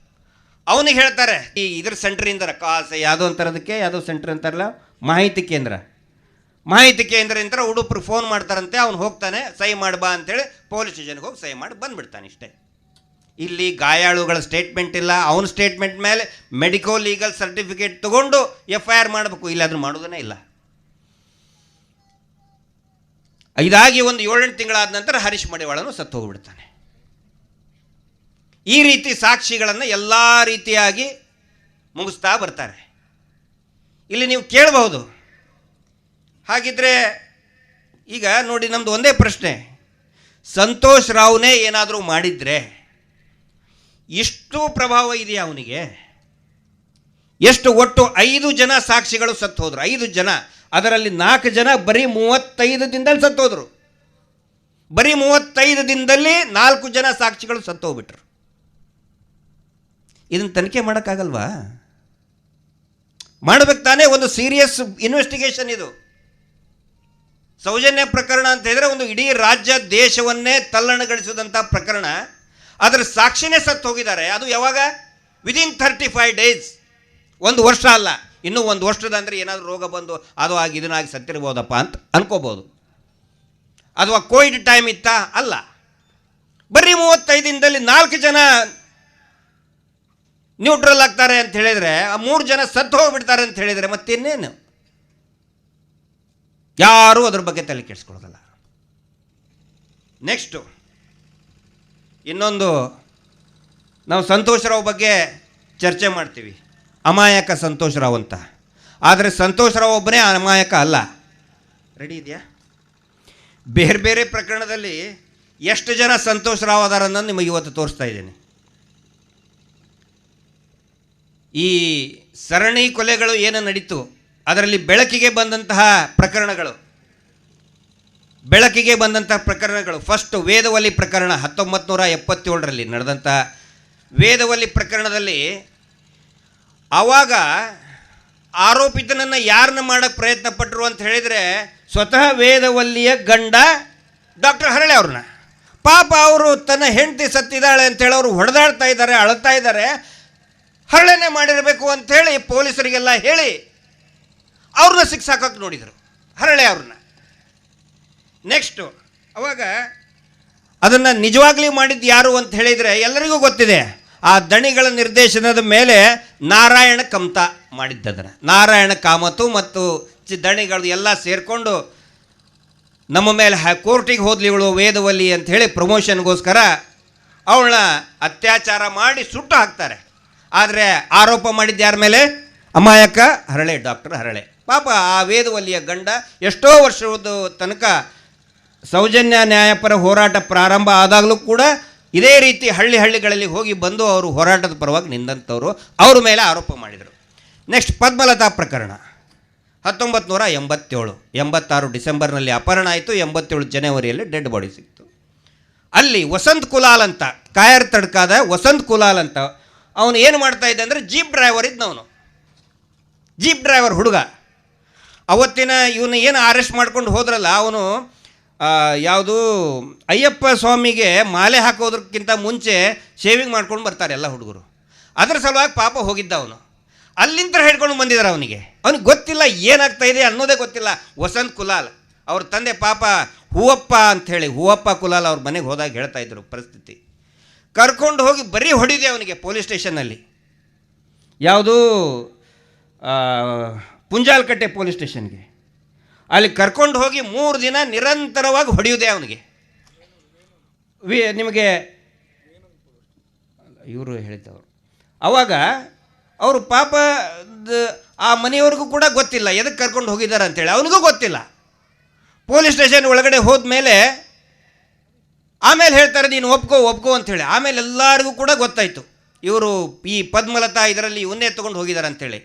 ಅವನಿಗೆ ಹೇಳ್ತಾರೆ ಇದ್ರ ಸೆಂಟ್ರಿಂದ ಯಾವುದೋ ಅಂತಾರದಕ್ಕೆ, ಯಾವುದೋ ಸೆಂಟ್ರ್ ಅಂತಾರಲ್ಲ, ಮಾಹಿತಿ ಕೇಂದ್ರದಿಂದ ಉಡುಪರು ಫೋನ್ ಮಾಡ್ತಾರಂತೆ. ಅವ್ನು ಹೋಗ್ತಾನೆ, ಸಹಿ ಮಾಡ್ಬಾ ಅಂತೇಳಿ ಪೊಲೀಸ್ ಸ್ಟೇಷನ್ಗೆ ಹೋಗಿ ಸಹಿ ಮಾಡಿ ಬಂದುಬಿಡ್ತಾನೆ. ಇಷ್ಟೇ. ಇಲ್ಲಿ ಗಾಯಾಳುಗಳ ಸ್ಟೇಟ್ಮೆಂಟ್ ಇಲ್ಲ, ಅವನ ಸ್ಟೇಟ್ಮೆಂಟ್ ಮೇಲೆ ಮೆಡಿಕೋ ಲೀಗಲ್ ಸರ್ಟಿಫಿಕೇಟ್ ತೊಗೊಂಡು FIR ಮಾಡಬೇಕು, ಇಲ್ಲ ಅದನ್ನು ಮಾಡೋದನ್ನೇ ಇಲ್ಲ. ಇದಾಗಿ ಒಂದು 7-8 ತಿಂಗಳಾದ ನಂತರ ಹರೀಶ್ ಮಡಿವಾಳನು ಸತ್ತು ಹೋಗ್ಬಿಡ್ತಾನೆ. ಈ ರೀತಿ ಸಾಕ್ಷಿಗಳನ್ನು ಎಲ್ಲ ರೀತಿಯಾಗಿ ಮುಗಿಸ್ತಾ ಬರ್ತಾರೆ. ಇಲ್ಲಿ ನೀವು ಕೇಳಬಹುದು, ಹಾಗಿದ್ರೆ ಈಗ ನೋಡಿ, ನಮ್ಮದು ಒಂದೇ ಪ್ರಶ್ನೆ, ಸಂತೋಷ್ ರಾವ್ನೇ ಏನಾದರೂ ಮಾಡಿದರೆ ಇಷ್ಟು ಪ್ರಭಾವ ಇದೆಯಾ ಅವನಿಗೆ? ಎಷ್ಟು ಒಟ್ಟು 5 ಜನ ಸಾಕ್ಷಿಗಳು ಸತ್ತು ಹೋದರು, 5 ಜನ, ಅದರಲ್ಲಿ 4 ಜನ ಬರೀ 35 ದಿನದಲ್ಲಿ ಸತ್ತು ಹೋದರು. ಬರೀ 35 ದಿನದಲ್ಲಿ 4 ಜನ ಸಾಕ್ಷಿಗಳು ಸತ್ತು ಹೋಗ್ಬಿಟ್ರು. ಇದನ್ನು ತನಿಖೆ ಮಾಡೋಕ್ಕಾಗಲ್ವಾ? ಮಾಡಬೇಕು ತಾನೇ, ಒಂದು ಸೀರಿಯಸ್ ಇನ್ವೆಸ್ಟಿಗೇಷನ್ ಇದು. ಸೌಜನ್ಯ ಪ್ರಕರಣ ಅಂತ ಹೇಳಿದ್ರೆ ಒಂದು ಇಡೀ ರಾಜ್ಯ ದೇಶವನ್ನೇ ತಲ್ಲಣಗೊಳಿಸಿದಂಥ ಪ್ರಕರಣ. ಅದರ ಸಾಕ್ಷಿನೇ ಸತ್ತು ಹೋಗಿದ್ದಾರೆ. ಅದು ಯಾವಾಗ? ವಿದಿನ್ 35 ಡೇಸ್, 1 ವರ್ಷ ಅಲ್ಲ, ಇನ್ನೂ 1 ವರ್ಷದ ಅಂದರೆ ಏನಾದರೂ ರೋಗ ಬಂದು ಅದು ಆಗಿ ಇದನ್ನಾಗಿ ಸತ್ತಿರ್ಬೋದಪ್ಪ ಅಂತ ಅನ್ಕೋಬೋದು. ಅಥವಾ ಕೋವಿಡ್ ಟೈಮ್ ಇತ್ತಾ? ಅಲ್ಲ, ಬರೀ 35 ದಿನದಲ್ಲಿ 4 ಜನ ನ್ಯೂಟ್ರಲ್ ಆಗ್ತಾರೆ ಅಂತ ಹೇಳಿದರೆ, 3 ಜನ ಸತ್ತು ಹೋಗ್ಬಿಡ್ತಾರೆ ಅಂತ ಹೇಳಿದರೆ ಮತ್ತಿನ್ನೇನು? ಯಾರೂ ಅದ್ರ ಬಗ್ಗೆ ತಲೆ ಕೆಡಿಸ್ಕೊಳ್ಳೋದಲ್ಲ. ನೆಕ್ಸ್ಟು ಇನ್ನೊಂದು, ನಾವು ಸಂತೋಷ್ ರಾವ್ ಬಗ್ಗೆ ಚರ್ಚೆ ಮಾಡ್ತೀವಿ, ಅಮಾಯಕ ಸಂತೋಷ್ ರಾವ್ ಅಂತ. ಆದರೆ ಸಂತೋಷ್ ರಾವ್ ಒಬ್ಬನೇ ಅಮಾಯಕ ಅಲ್ಲ. ರೆಡಿ ಇದೆಯಾ? ಬೇರೆ ಬೇರೆ ಪ್ರಕರಣದಲ್ಲಿ ಎಷ್ಟು ಜನ ಸಂತೋಷ್ ರಾವ್ ಅದಾರ ಅನ್ನೋದು ನಿಮಗೆ ಇವತ್ತು ತೋರಿಸ್ತಾ ಇದ್ದೀನಿ. ಈ ಸರಣಿ ಕೊಲೆಗಳು ಏನು ನಡೀತು, ಅದರಲ್ಲಿ ಬೆಳಕಿಗೆ ಬಂದಂತಹ ಪ್ರಕರಣಗಳು ಫಸ್ಟ್ ವೇದವಲ್ಲಿ ಪ್ರಕರಣ 1977ರಲ್ಲಿ ನಡೆದಂಥ ವೇದವಲ್ಲಿ ಪ್ರಕರಣದಲ್ಲಿ, ಆವಾಗ ಆರೋಪಿತನನ್ನು ಯಾರನ್ನ ಮಾಡೋಕ್ಕೆ ಪ್ರಯತ್ನ ಪಟ್ಟರು ಅಂತ ಹೇಳಿದರೆ ಸ್ವತಃ ವೇದವಲ್ಲಿಯ ಗಂಡ ಡಾಕ್ಟರ್ ಹರಳೆ ಅವ್ರನ್ನ. ಪಾಪ ಅವರು ತನ್ನ ಹೆಂಡತಿ ಸತ್ತಿದ್ದಾಳೆ ಅಂತೇಳಿ ಅವರು ಹೊಡೆದಾಡ್ತಾ ಇದ್ದಾರೆ, ಅಳ್ತಾ ಇದ್ದಾರೆ. ಹರಳೆನೇ ಮಾಡಿರಬೇಕು ಅಂಥೇಳಿ ಪೊಲೀಸರಿಗೆಲ್ಲ ಹೇಳಿ ಅವ್ರನ್ನ ಸಿಕ್ಸಾಕೋಕ್ಕೆ ನೋಡಿದರು, ಹರಳೆ ಅವ್ರನ್ನ. ನೆಕ್ಸ್ಟು ಅವಾಗ ಅದನ್ನು ನಿಜವಾಗ್ಲೂ ಮಾಡಿದ್ದು ಯಾರು ಅಂತ ಹೇಳಿದರೆ ಎಲ್ಲರಿಗೂ ಗೊತ್ತಿದೆ. ಆ ದಣಿಗಳ ನಿರ್ದೇಶನದ ಮೇಲೆ ನಾರಾಯಣ ಕಮ್ತ ಮಾಡಿದ್ದದನ್ನು. ನಾರಾಯಣ ಕಾಮತು ಮತ್ತು ದಣಿಗಳು ಎಲ್ಲ ಸೇರಿಕೊಂಡು ನಮ್ಮ ಮೇಲೆ ಕೋರ್ಟಿಗೆ ಹೋದ್ಲಿ ಇವಳು ವೇದವಲ್ಲಿ ಅಂಥೇಳಿ ಪ್ರಮೋಷನ್ಗೋಸ್ಕರ ಅವಳನ್ನ ಅತ್ಯಾಚಾರ ಮಾಡಿ ಸುಟ್ಟು ಹಾಕ್ತಾರೆ. ಆದರೆ ಆರೋಪ ಮಾಡಿದ್ದು ಯಾರ ಮೇಲೆ? ಅಮಾಯಕ ಹರಳೆ, ಡಾಕ್ಟರ್ ಹರಳೆ. ಪಾಪ ಆ ವೇದವಲ್ಲಿಯ ಗಂಡ ಎಷ್ಟೋ ವರ್ಷದ ತನಕ ಸೌಜನ್ಯ ನ್ಯಾಯಪರ ಹೋರಾಟ ಪ್ರಾರಂಭ ಆದಾಗಲೂ ಕೂಡ ಇದೇ ರೀತಿ ಹಳ್ಳಿಗಳಲ್ಲಿ ಹೋಗಿ ಬಂದು ಅವರು ಹೋರಾಟದ ಪರವಾಗಿ ನಿಂತಂಥವ್ರು, ಅವ್ರ ಮೇಲೆ ಆರೋಪ ಮಾಡಿದರು. ನೆಕ್ಸ್ಟ್ ಪದ್ಮಲತಾ ಪ್ರಕರಣ 1987-86 ಡಿಸೆಂಬರ್ನಲ್ಲಿ ಅಪಹರಣ ಆಯಿತು. 87 ಜನವರಿಯಲ್ಲಿ ಡೆಡ್ ಬಾಡಿ ಸಿಕ್ತು. ಅಲ್ಲಿ ವಸಂತ್ ಕುಲಾಲ್ ಅಂತ, ಕಾಯರ್ ತಡ್ಕಾದ ವಸಂತ್ ಕುಲಾಲ್ ಅಂತ ಅವನು ಏನು ಮಾಡ್ತಾ ಇದ್ದ ಅಂದರೆ ಜೀಪ್ ಡ್ರೈವರ್ ಇದ್ದವನು, ಜೀಪ್ ಡ್ರೈವರ್ ಹುಡುಗ. ಅವತ್ತಿನ ಇವನು ಏನು ಅರೆಸ್ಟ್ ಮಾಡ್ಕೊಂಡು ಹೋದ್ರಲ್ಲ, ಅವನು ಯಾವುದು ಅಯ್ಯಪ್ಪ ಸ್ವಾಮಿಗೆ ಮಾಲೆ ಹಾಕೋದ್ರಕ್ಕಿಂತ ಮುಂಚೆ ಶೇವಿಂಗ್ ಮಾಡ್ಕೊಂಡು ಬರ್ತಾರೆ ಎಲ್ಲ ಹುಡುಗರು. ಅದರ ಸಲುವಾಗಿ ಪಾಪ ಹೋಗಿದ್ದ ಅವನು. ಅಲ್ಲಿಂದ ಹಿಡ್ಕೊಂಡು ಬಂದಿದ್ದಾರೆ ಅವನಿಗೆ ಗೊತ್ತಿಲ್ಲ ಏನಾಗ್ತಾ ಇದೆ ಅನ್ನೋದೇ ಗೊತ್ತಿಲ್ಲ. ವಸಂತ್ ಕುಲಾಲ್ ಅವ್ರ ತಂದೆ ಪಾಪ ಹೂವಪ್ಪ ಅಂಥೇಳಿ, ಹೂವಪ್ಪ ಕುಲಾಲ್ ಅವ್ರ ಮನೆಗೆ ಹೋದಾಗ ಹೇಳ್ತಾ ಇದ್ರು ಪರಿಸ್ಥಿತಿ. ಕರ್ಕೊಂಡು ಹೋಗಿ ಬರೀ ಹೊಡಿದೆ ಅವನಿಗೆ ಪೊಲೀಸ್ ಸ್ಟೇಷನ್ನಲ್ಲಿ, ಯಾವುದು ಪುಂಜಾಲ್ಕಟ್ಟೆ ಪೊಲೀಸ್ ಸ್ಟೇಷನ್ಗೆ. ಅಲ್ಲಿ ಕರ್ಕೊಂಡು ಹೋಗಿ 3 ದಿನ ನಿರಂತರವಾಗಿ ಹೊಡೆಯುವುದೇ ಅವನಿಗೆ. ನಿಮಗೆ ಇವರು ಹೇಳಿದ್ದವರು. ಆವಾಗ ಅವರು ಪಾಪ ಆ ಮನೆಯವ್ರಿಗೂ ಕೂಡ ಗೊತ್ತಿಲ್ಲ ಎದಕ್ಕೆ ಕರ್ಕೊಂಡು ಹೋಗಿದ್ದಾರೆ ಅಂತೇಳಿ, ಅವನಿಗೂ ಗೊತ್ತಿಲ್ಲ. ಪೊಲೀಸ್ ಸ್ಟೇಷನ್ ಒಳಗಡೆ ಹೋದ್ಮೇಲೆ ಆಮೇಲೆ ಹೇಳ್ತಾರೆ ನೀನು ಒಪ್ಕೋ ಅಂಥೇಳಿ. ಆಮೇಲೆ ಎಲ್ಲರಿಗೂ ಕೂಡ ಗೊತ್ತಾಯಿತು ಇವರು ಈ ಪದ್ಮಲತಾ ಇದರಲ್ಲಿ ಇವನ್ನೇ ತೊಗೊಂಡು ಹೋಗಿದ್ದಾರೆ ಅಂಥೇಳಿ.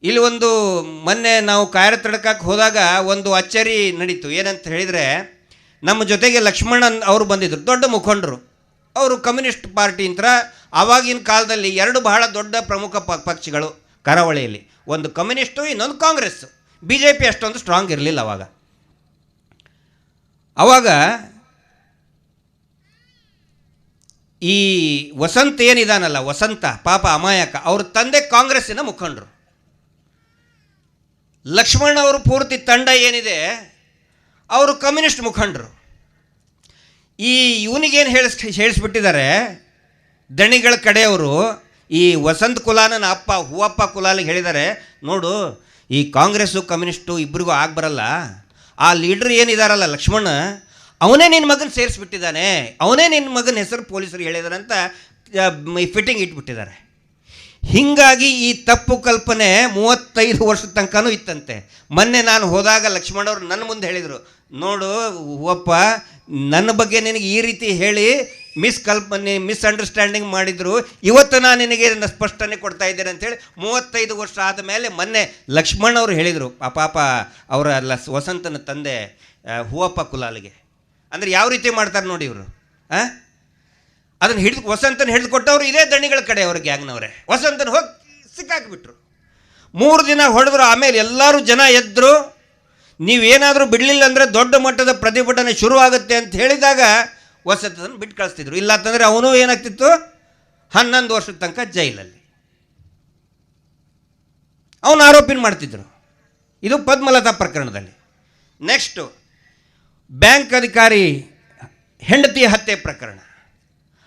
ಇಲ್ಲಿ ಒಂದು ಮೊನ್ನೆ ನಾವು ಕಾರ್ಯತಡಕಕ್ಕೆ ಹೋದಾಗ ಒಂದು ಅಚ್ಚರಿ ನಡೀತು. ಏನಂತ ಹೇಳಿದರೆ, ನಮ್ಮ ಜೊತೆಗೆ ಲಕ್ಷ್ಮಣನ್ ಅವರು ಬಂದಿದ್ದರು, ದೊಡ್ಡ ಮುಖಂಡರು. ಅವರು ಕಮ್ಯುನಿಸ್ಟ್ ಪಾರ್ಟಿ ಅಂತ ಆವಾಗಿನ ಕಾಲದಲ್ಲಿ ಎರಡು ಬಹಳ ದೊಡ್ಡ ಪ್ರಮುಖ ಪಕ್ಷಗಳು ಕರಾವಳಿಯಲ್ಲಿ, ಒಂದು ಕಮ್ಯುನಿಸ್ಟು, ಇನ್ನೊಂದು ಕಾಂಗ್ರೆಸ್ಸು. ಬಿ ಜೆ ಪಿ ಅಷ್ಟೊಂದು ಸ್ಟ್ರಾಂಗ್ ಇರಲಿಲ್ಲ ಆವಾಗ ಈ ವಸಂತ ಏನಿದಾನಲ್ಲ, ವಸಂತ ಪಾಪ ಅಮಾಯಕ, ಅವ್ರ ತಂದೆ ಕಾಂಗ್ರೆಸ್ಸಿನ ಮುಖಂಡರು. ಲಕ್ಷ್ಮಣ್ ಅವರು ಪೂರ್ತಿ ತಂಡ ಏನಿದೆ ಅವರು ಕಮ್ಯುನಿಸ್ಟ್ ಮುಖಂಡರು. ಈ ಇವನಿಗೇನು ಹೇಳಿಸ್ಬಿಟ್ಟಿದ್ದಾರೆ ದಣಿಗಳ ಕಡೆಯವರು, ಈ ವಸಂತ ಕುಲಾಲನ ಅಪ್ಪ ಹೂವಪ್ಪ ಕುಲಾಲಿಗೆ ಹೇಳಿದ್ದಾರೆ, ನೋಡು ಈ ಕಾಂಗ್ರೆಸ್ಸು ಕಮ್ಯುನಿಸ್ಟು ಇಬ್ಬರಿಗೂ ಆಗಬರಲ್ಲ, ಆ ಲೀಡ್ರ್ ಏನಿದಾರಲ್ಲ ಲಕ್ಷ್ಮಣ, ಅವನೇ ನಿನ್ನ ಮಗನ ಸೇರಿಸ್ಬಿಟ್ಟಿದ್ದಾನೆ, ಅವನೇ ನಿನ್ನ ಮಗನ ಹೆಸರು ಪೊಲೀಸರು ಹೇಳಿದಾರೆ ಅಂತ ಫಿಟ್ಟಿಂಗ್ ಇಟ್ಬಿಟ್ಟಿದ್ದಾರೆ. ಹೀಗಾಗಿ ಈ ತಪ್ಪು ಕಲ್ಪನೆ 35 ವರ್ಷದ ತನಕನೂ ಇತ್ತಂತೆ. ಮೊನ್ನೆ ನಾನು ಹೋದಾಗ ಲಕ್ಷ್ಮಣವ್ರು ನನ್ನ ಮುಂದೆ ಹೇಳಿದರು, ನೋಡು ಹೂವಪ್ಪ, ನನ್ನ ಬಗ್ಗೆ ನಿನಗೆ ಈ ರೀತಿ ಹೇಳಿ ಮಿಸ್ಅಂಡರ್ಸ್ಟ್ಯಾಂಡಿಂಗ್ ಮಾಡಿದ್ರು, ಇವತ್ತು ನಾನು ನಿನಗೆ ಸ್ಪಷ್ಟನೆ ಕೊಡ್ತಾ ಇದ್ದೇನೆ ಅಂತೇಳಿ 35 ವರ್ಷ ಆದ ಮೇಲೆ ಮೊನ್ನೆ ಲಕ್ಷ್ಮಣ್ ಅವರು ಹೇಳಿದರು, ಪಾಪ ಅವರ ವಸಂತನ ತಂದೆ ಹೂವಪ್ಪ ಕುಲಾಲಿಗೆ. ಅಂದರೆ ಯಾವ ರೀತಿ ಮಾಡ್ತಾರೆ ನೋಡಿ ಇವರು. ಅದನ್ನು ವಸಂತನ ಹಿಡಿದುಕೊಟ್ಟವರು ಇದೇ ದಣಿಗಳ ಕಡೆ ಅವ್ರ ಗ್ಯಾಂಗ್ನವರೇ. ವಸಂತನ ಹೋಗಿ ಸಿಕ್ಕಾಕಿಬಿಟ್ರು. 3 ದಿನ ಹೊಡೆದ್ರು. ಆಮೇಲೆ ಎಲ್ಲರೂ ಜನ ಎದ್ದರು. ನೀವೇನಾದರೂ ಬಿಡಲಿಲ್ಲ ಅಂದರೆ ದೊಡ್ಡ ಮಟ್ಟದ ಪ್ರತಿಭಟನೆ ಶುರುವಾಗುತ್ತೆ ಅಂತ ಹೇಳಿದಾಗ ವಸಂತನ ಬಿಟ್ಟು ಕಳಿಸ್ತಿದ್ರು. ಇಲ್ಲ ಅಂತಂದರೆ ಅವನು ಏನಾಗ್ತಿತ್ತು, 11 ವರ್ಷದ ತನಕ ಜೈಲಲ್ಲಿ ಅವನು ಆರೋಪಿನ ಮಾಡ್ತಿದ್ರು. ಇದು ಪದ್ಮಲತಾ ಪ್ರಕರಣದಲ್ಲಿ. ನೆಕ್ಸ್ಟು ಬ್ಯಾಂಕ್ ಅಧಿಕಾರಿ ಹೆಂಡತಿ ಹತ್ಯೆ ಪ್ರಕರಣ.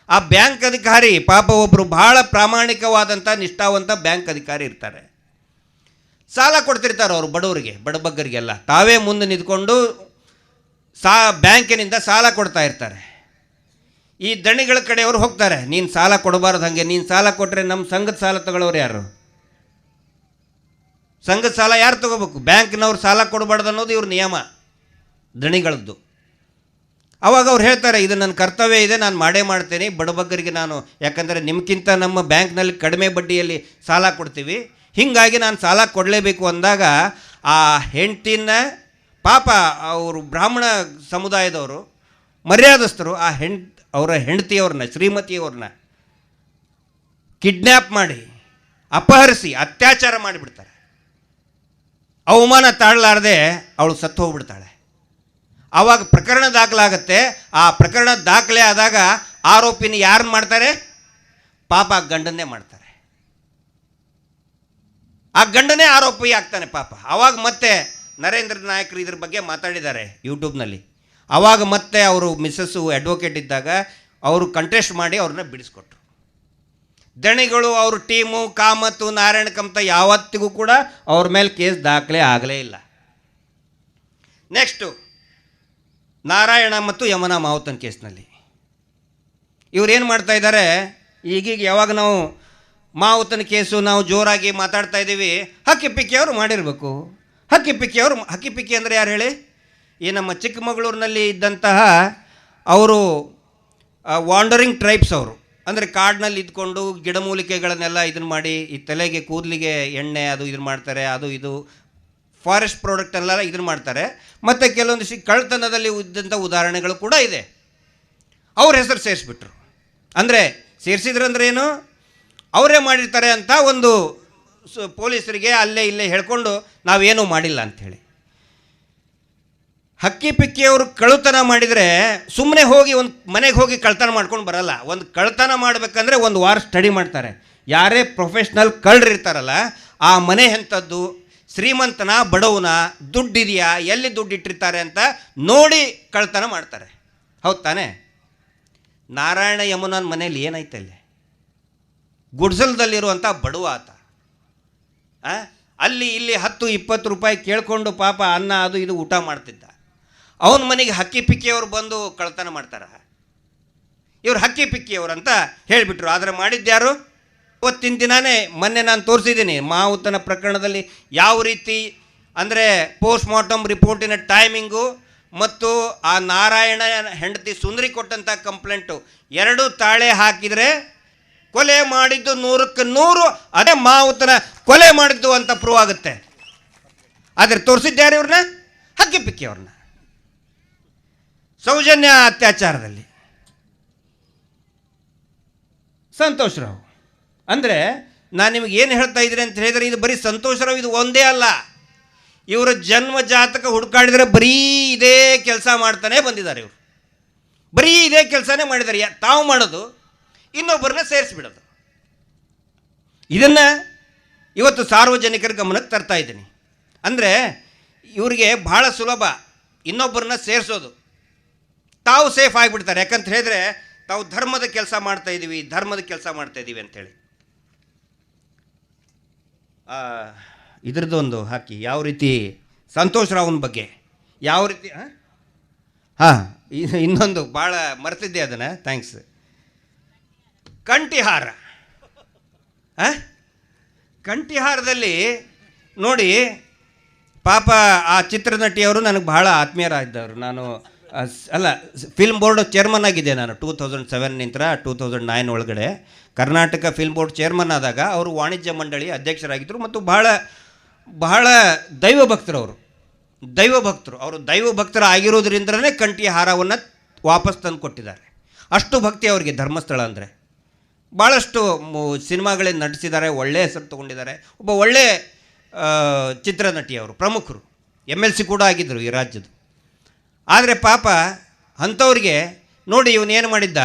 ಆ ಬ್ಯಾಂಕ್ ಅಧಿಕಾರಿ ಪಾಪ ಒಬ್ಬರು ಬಹಳ ಪ್ರಾಮಾಣಿಕವಾದಂಥ ನಿಷ್ಠಾವಂತ ಬ್ಯಾಂಕ್ ಅಧಿಕಾರಿ ಇರ್ತಾರೆ. ಸಾಲ ಕೊಡ್ತಿರ್ತಾರೆ ಅವರು ಬಡವರಿಗೆ, ಬಡಬಗ್ಗರಿಗೆಲ್ಲ. ತಾವೇ ಮುಂದೆ ನಿಂತ್ಕೊಂಡು ಬ್ಯಾಂಕಿನಿಂದ ಸಾಲ ಕೊಡ್ತಾ ಇರ್ತಾರೆ. ಈ ದಣಿಗಳ ಕಡೆಯವರು ಹೋಗ್ತಾರೆ, ನೀನು ಸಾಲ ಕೊಡಬಾರ್ದು, ಹಾಗೆ ನೀನು ಸಾಲ ಕೊಟ್ಟರೆ ನಮ್ಮ ಸಂಘದ ಸಾಲ ತಗೊಳ್ಳೋರು ಯಾರು? ಸಂಘದ ಸಾಲ ಯಾರು ತಗೋಬೇಕು? ಬ್ಯಾಂಕ್ನವ್ರು ಸಾಲ ಕೊಡಬಾರ್ದು ಅನ್ನೋದು ಇವ್ರ ನಿಯಮ, ದಣಿಗಳದ್ದು. ಆವಾಗ ಅವ್ರು ಹೇಳ್ತಾರೆ, ಇದು ನನ್ನ ಕರ್ತವ್ಯ ಇದೆ, ನಾನು ಮಾಡೇ ಮಾಡ್ತೇನೆ ಬಡಬಗ್ಗರಿಗೆ ನಾನು, ಯಾಕಂದರೆ ನಿಮ್ಗಿಂತ ನಮ್ಮ ಬ್ಯಾಂಕ್ನಲ್ಲಿ ಕಡಿಮೆ ಬಡ್ಡಿಯಲ್ಲಿ ಸಾಲ ಕೊಡ್ತೀವಿ, ಹೀಗಾಗಿ ನಾನು ಸಾಲ ಕೊಡಲೇಬೇಕು ಅಂದಾಗ ಆ ಹೆಂಡ್ತಿನ ಪಾಪ ಅವರು ಬ್ರಾಹ್ಮಣ ಸಮುದಾಯದವರು ಮರ್ಯಾದಸ್ಥರು ಅವರ ಹೆಂಡತಿಯವ್ರನ್ನ, ಶ್ರೀಮತಿಯವ್ರನ್ನ ಕಿಡ್ನ್ಯಾಪ್ ಮಾಡಿ ಅಪಹರಿಸಿ ಅತ್ಯಾಚಾರ ಮಾಡಿಬಿಡ್ತಾರೆ. ಅವಮಾನ ತಾಳಲಾರದೆ ಅವಳು ಸತ್ತು ಹೋಗ್ಬಿಡ್ತಾಳೆ. ಆವಾಗ ಪ್ರಕರಣ ದಾಖಲಾಗುತ್ತೆ. ಆ ಪ್ರಕರಣ ದಾಖಲೆ ಆದಾಗ ಆರೋಪಿನ ಯಾರು ಮಾಡ್ತಾರೆ? ಪಾಪ ಗಂಡನ್ನೇ ಮಾಡ್ತಾರೆ. ಆ ಗಂಡನೇ ಆರೋಪಿ ಆಗ್ತಾನೆ ಪಾಪ. ಆವಾಗ ಮತ್ತೆ ನರೇಂದ್ರ ನಾಯಕರು ಇದ್ರ ಬಗ್ಗೆ ಮಾತಾಡಿದ್ದಾರೆ ಯೂಟ್ಯೂಬ್ನಲ್ಲಿ. ಆವಾಗ ಮತ್ತೆ ಅವರು ಮಿಸ್ಸಸ್ಸು ಅಡ್ವೊಕೇಟ್ ಇದ್ದಾಗ ಅವರು ಕಂಟೆಸ್ಟ್ ಮಾಡಿ ಅವ್ರನ್ನ ಬಿಡಿಸ್ಕೊಟ್ರು. ದಣಿಗಳು ಅವ್ರ ಟೀಮು ಕಾಮತ್ತು ನಾರಾಯಣ ಕಮತ ಯಾವತ್ತಿಗೂ ಕೂಡ ಅವ್ರ ಮೇಲೆ ಕೇಸ್ ದಾಖಲೆ ಆಗಲೇ ಇಲ್ಲ. ನೆಕ್ಸ್ಟು ನಾರಾಯಣ ಮತ್ತು ಯಮುನಾ ಮಾವುತನ್ ಕೇಸ್ನಲ್ಲಿ ಇವರೇನು ಮಾಡ್ತಾ ಇದ್ದಾರೆ, ಈಗೀಗ ಯಾವಾಗ ನಾವು ಮಾವುತನ ಕೇಸು ನಾವು ಜೋರಾಗಿ ಮಾತಾಡ್ತಾ ಇದ್ದೀವಿ, ಹಕ್ಕಿಪಿಕ್ಕಿಯವರು ಮಾಡಿರಬೇಕು. ಹಕ್ಕಿಪಿಕ್ಕಿ ಅಂದರೆ ಯಾರು ಹೇಳಿ? ಈ ನಮ್ಮ ಚಿಕ್ಕಮಗಳೂರಿನಲ್ಲಿ ಇದ್ದಂತಹ ಅವರು ವಾಂಡರಿಂಗ್ ಟ್ರೈಬ್ಸ್ ಅವರು, ಅಂದರೆ ಕಾಡಿನಲ್ಲಿ ಇದ್ಕೊಂಡು ಗಿಡಮೂಲಿಕೆಗಳನ್ನೆಲ್ಲ ಇದನ್ನು ಮಾಡಿ ಈ ತಲೆಗೆ ಕೂದಲಿಗೆ ಎಣ್ಣೆ ಅದು ಇದನ್ನು ಮಾಡ್ತಾರೆ, ಅದು ಇದು ಫಾರೆಸ್ಟ್ ಪ್ರಾಡಕ್ಟ್ ಎಲ್ಲ ಇದನ್ನು ಮಾಡ್ತಾರೆ. ಮತ್ತು ಕೆಲವೊಂದಿಷ್ಟು ಕಳ್ತನದಲ್ಲಿ ಇದ್ದಂಥ ಉದಾಹರಣೆಗಳು ಕೂಡ ಇದೆ. ಅವ್ರ ಹೆಸರು ಸೇರಿಸ್ಬಿಟ್ರು. ಅಂದರೆ ಸೇರಿಸಿದ್ರಂದ್ರೆ ಏನು, ಅವರೇ ಮಾಡಿರ್ತಾರೆ ಅಂತ ಒಂದು ಪೊಲೀಸರಿಗೆ ಅಲ್ಲೇ ಇಲ್ಲೇ ಹೇಳ್ಕೊಂಡು ನಾವೇನೂ ಮಾಡಿಲ್ಲ ಅಂಥೇಳಿ. ಹಕ್ಕಿಪಿಕ್ಕಿಯವರು ಕಳ್ಳತನ ಮಾಡಿದರೆ ಸುಮ್ಮನೆ ಹೋಗಿ ಒಂದು ಮನೆಗೆ ಹೋಗಿ ಕಳ್ತನ ಮಾಡ್ಕೊಂಡು ಬರಲ್ಲ. ಒಂದು ಕಳ್ತನ ಮಾಡಬೇಕಂದ್ರೆ 1 ವಾರ ಸ್ಟಡಿ ಮಾಡ್ತಾರೆ. ಯಾರೇ ಪ್ರೊಫೆಷ್ನಲ್ ಕಳ್ಳರು ಇರ್ತಾರಲ್ಲ, ಆ ಮನೆ ಎಂಥದ್ದು, ಶ್ರೀಮಂತನ ಬಡವನ, ದುಡ್ಡಿದೆಯಾ, ಎಲ್ಲಿ ದುಡ್ಡು ಇಟ್ಟಿರ್ತಾರೆ ಅಂತ ನೋಡಿ ಕಳ್ತನ ಮಾಡ್ತಾರೆ. ಹೌದು ತಾನೇ? ನಾರಾಯಣ ಯಮುನನ ಮನೇಲಿ ಏನಾಯ್ತು, ಅಲ್ಲಿ ಗುಡ್ಸಲ್ದಲ್ಲಿರುವಂಥ ಬಡವ ಆತ. ಅಲ್ಲಿ ಇಲ್ಲಿ 10-20 ರೂಪಾಯಿ ಕೇಳಿಕೊಂಡು ಪಾಪ ಅನ್ನ ಅದು ಇದು ಊಟ ಮಾಡ್ತಿದ್ದ. ಅವನ ಮನೆಗೆ ಹಕ್ಕಿಪಿಕ್ಕಿಯವರು ಬಂದು ಕಳ್ತನ ಮಾಡ್ತಾರೆ. ಇವ್ರು ಹಕ್ಕಿಪಿಕ್ಕಿಯವರು ಅಂತ ಹೇಳಿಬಿಟ್ರು. ಆದರೆ ಮಾಡಿದ್ಯಾರು? ಅವತ್ತಿನ ದಿನಾನೇ ಮೊನ್ನೆ ನಾನು ತೋರಿಸಿದ್ದೀನಿ ಮಾವುತನ ಪ್ರಕರಣದಲ್ಲಿ ಯಾವ ರೀತಿ ಅಂದರೆ ಪೋಸ್ಟ್ ಮಾರ್ಟಮ್ ರಿಪೋರ್ಟಿನ ಟೈಮಿಂಗು ಮತ್ತು ಆ ನಾರಾಯಣ ಹೆಂಡತಿ ಸುಂದರಿ ಕೊಟ್ಟಂಥ ಕಂಪ್ಲೇಂಟು ಎರಡೂ ತಾಳೆ ಹಾಕಿದರೆ ಕೊಲೆ ಮಾಡಿದ್ದು 100ಕ್ಕೆ 100 ಅದೇ ಮಾವುತನ ಕೊಲೆ ಮಾಡಿದ್ದು ಅಂತ ಪ್ರೂವ್ ಆಗುತ್ತೆ. ಆದರೆ ತೋರಿಸಿದ್ದಾರೆ ಇವ್ರನ್ನ ಹಕ್ಕಿ ಪಿಕ್ಕಿ ಅವ್ರನ್ನ ಸೌಜನ್ಯ ಅತ್ಯಾಚಾರದಲ್ಲಿ ಸಂತೋಷ್ ರಾವ್. ಅಂದರೆ ನಾನು ನಿಮಗೆ ಏನು ಹೇಳ್ತಾ ಇದ್ದೀನಿ ಅಂತ ಹೇಳಿದರೆ ಇದು ಬರೀ ಸಂತೋಷ್ ರಾವ್ ಇದು ಒಂದೇ ಅಲ್ಲ. ಇವರ ಜನ್ಮ ಜಾತಕ ಹುಡುಕಾಡಿದರೆ ಬರೀ ಇದೇ ಕೆಲಸ ಮಾಡ್ತಾನೆ ಬಂದಿದ್ದಾರೆ. ಇವರು ಬರೀ ಇದೇ ಕೆಲಸನೇ ಮಾಡಿದ್ದಾರೆ. ತಾವು ಮಾಡೋದು ಇನ್ನೊಬ್ಬರನ್ನ ಸೇರಿಸ್ಬಿಡೋದು. ಇದನ್ನು ಇವತ್ತು ಸಾರ್ವಜನಿಕರ ಗಮನಕ್ಕೆ ತರ್ತಾ ಇದ್ದೀನಿ. ಅಂದರೆ ಇವರಿಗೆ ಭಾಳ ಸುಲಭ ಇನ್ನೊಬ್ಬರನ್ನ ಸೇರಿಸೋದು, ತಾವು ಸೇಫ್ ಆಗಿಬಿಡ್ತಾರೆ. ಯಾಕಂತ ಹೇಳಿದ್ರೆ ತಾವು ಧರ್ಮದ ಕೆಲಸ ಮಾಡ್ತಾಯಿದ್ದೀವಿ ಅಂಥೇಳಿ ಇದ್ರದ್ದು ಒಂದು ಹಾಕಿ ಯಾವ ರೀತಿ ಸಂತೋಷ್ ರಾವ್ನ ಬಗ್ಗೆ ಯಾವ ರೀತಿ ಇನ್ನೊಂದು ಭಾಳ ಮರ್ತಿದ್ದೆ ಅದನ್ನು, ಥ್ಯಾಂಕ್ಸ್. ಕಂಠಿಹಾರ. ಕಂಠಿಹಾರದಲ್ಲಿ ನೋಡಿ ಪಾಪ ಆ ಚಿತ್ರನಟಿಯವರು ನನಗೆ ಬಹಳ ಆತ್ಮೀಯರಾಗಿದ್ದವರು. ನಾನು ಫಿಲ್ಮ್ ಬೋರ್ಡ್ ಚೇರ್ಮನ್ ಆಗಿದ್ದೆ ನಾನು 2007 ನಂತರ 2009 ಒಳಗಡೆ ಕರ್ನಾಟಕ ಫಿಲ್ಮ್ ಬೋರ್ಡ್ ಚೇರ್ಮನ್ ಆದಾಗ ಅವರು ವಾಣಿಜ್ಯ ಮಂಡಳಿ ಅಧ್ಯಕ್ಷರಾಗಿದ್ದರು ಮತ್ತು ಬಹಳ ದೈವಭಕ್ತರು. ಅವರು ದೈವಭಕ್ತರು ಆಗಿರೋದ್ರಿಂದಲೇ ಕಂಠಿಹಾರವನ್ನು ವಾಪಸ್ ತಂದು ಕೊಟ್ಟಿದ್ದಾರೆ. ಅಷ್ಟು ಭಕ್ತಿ ಅವರಿಗೆ ಧರ್ಮಸ್ಥಳ ಅಂದರೆ. ಭಾಳಷ್ಟು ಸಿನಿಮಾಗಳಲ್ಲಿ ನಟಿಸಿದ್ದಾರೆ, ಒಳ್ಳೆಯ ಹೆಸರು ತೊಗೊಂಡಿದ್ದಾರೆ. ಒಬ್ಬ ಒಳ್ಳೆಯ ಚಿತ್ರನಟಿಯವರು, ಪ್ರಮುಖರು, MLC ಕೂಡ ಆಗಿದ್ದರು ಈ ರಾಜ್ಯದ. ಆದರೆ ಪಾಪ ಅಂಥವ್ರಿಗೆ ನೋಡಿ ಇವನೇನು ಮಾಡಿದ್ದ,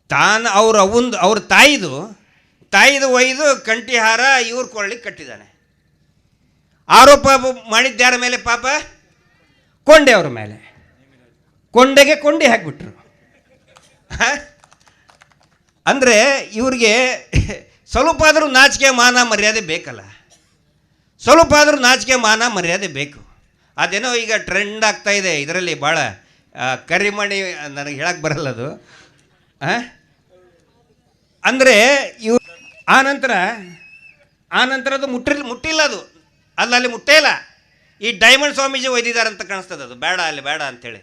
ತಾನು ಅವ್ರ ತಾಯಿದು ಒಯ್ದು ಕಂಠಿಹಾರ ಇವ್ರ ಕೊಳ್ಳಿಗೆ ಕಟ್ಟಿದ್ದಾನೆ. ಆರೋಪ ಮಾಡಿದ್ಯಾರ ಮೇಲೆ ಪಾಪ ಕೊಂಡೆಯವ್ರ ಮೇಲೆ, ಕೊಂಡೆಗೆ ಕೊಂಡಿ ಹಾಕಿಬಿಟ್ರು. ಅಂದರೆ ಇವ್ರಿಗೆ ಸ್ವಲ್ಪ ಆದರೂ ನಾಚಿಕೆ ಮಾನ ಮರ್ಯಾದೆ ಬೇಕಲ್ಲ, ಸ್ವಲ್ಪ ಆದರೂ ನಾಚಿಕೆ ಮಾನ ಮರ್ಯಾದೆ ಬೇಕು. ಅದೇನೋ ಈಗ ಟ್ರೆಂಡ್ ಆಗ್ತಾಯಿದೆ ಇದರಲ್ಲಿ ಭಾಳ ಕರಿಮಣಿ, ನನಗೆ ಹೇಳಕ್ಕೆ ಬರಲ್ಲ ಅದು. ಅಂದರೆ ಇವ್ ಆ ನಂತರ ಅದು ಮುಟ್ಟಿಲ್ಲ, ಅದು ಅಲ್ಲಿ ಮುಟ್ಟೇ ಇಲ್ಲ. ಈ ಡೈಮಂಡ್ ಸ್ವಾಮೀಜಿ ಒಯ್ದಿದ್ದಾರೆ ಅಂತ ಕಾಣಿಸ್ತದೆ, ಅದು ಬೇಡ ಅಂಥೇಳಿ.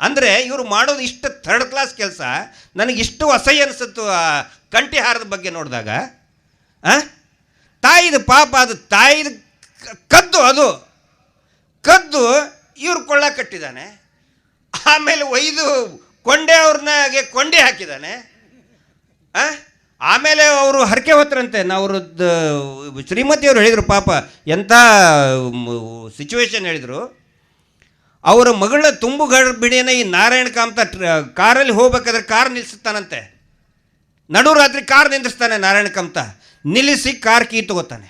ಅಂದರೆ ಇವರು ಮಾಡೋದು ಇಷ್ಟು ಥರ್ಡ್ ಕ್ಲಾಸ್ ಕೆಲಸ. ನನಗಿಷ್ಟು ಅಸಹ್ಯ ಅನಿಸುತ್ತು ಆ ಕಂಠಿಹಾರದ ಬಗ್ಗೆ ನೋಡಿದಾಗ. ತಾಯಿದು ಪಾಪ, ಅದು ತಾಯಿದು ಕದ್ದು ಇವ್ರು ಕೊಳ್ಳ ಕಟ್ಟಿದ್ದಾನೆ. ಆಮೇಲೆ ಒಯ್ದು ಕೊಂಡೆ ಹಾಕಿದ್ದಾನೆ. ಆಮೇಲೆ ಅವರು ಹರಕೆ ಹೊತ್ತರಂತೆ. ಅವ್ರದ್ದು ಶ್ರೀಮತಿಯವರು ಹೇಳಿದರು, ಪಾಪ ಎಂಥ ಸಿಚುವೇಶನ್ ಹೇಳಿದರು. ಅವರ ಮಗಳ ತುಂಬು ಗರ್ಭಿಣಿಯನ್ನು ಈ ನಾರಾಯಣ ಕಾಮತ ಕಾರಲ್ಲಿ ಹೋಗ್ಬೇಕಾದ್ರೆ ಕಾರ್ ನಿಲ್ಲಿಸ್ತಾನಂತೆ. ನಡು ರಾತ್ರಿ ಕಾರ್ ನಿಂದಿಸ್ತಾನೆ ನಾರಾಯಣ ಕಾಮತ. ನಿಲ್ಲಿಸಿ ಕಾರ್ ಕೀ ತಗೋತಾನೆ.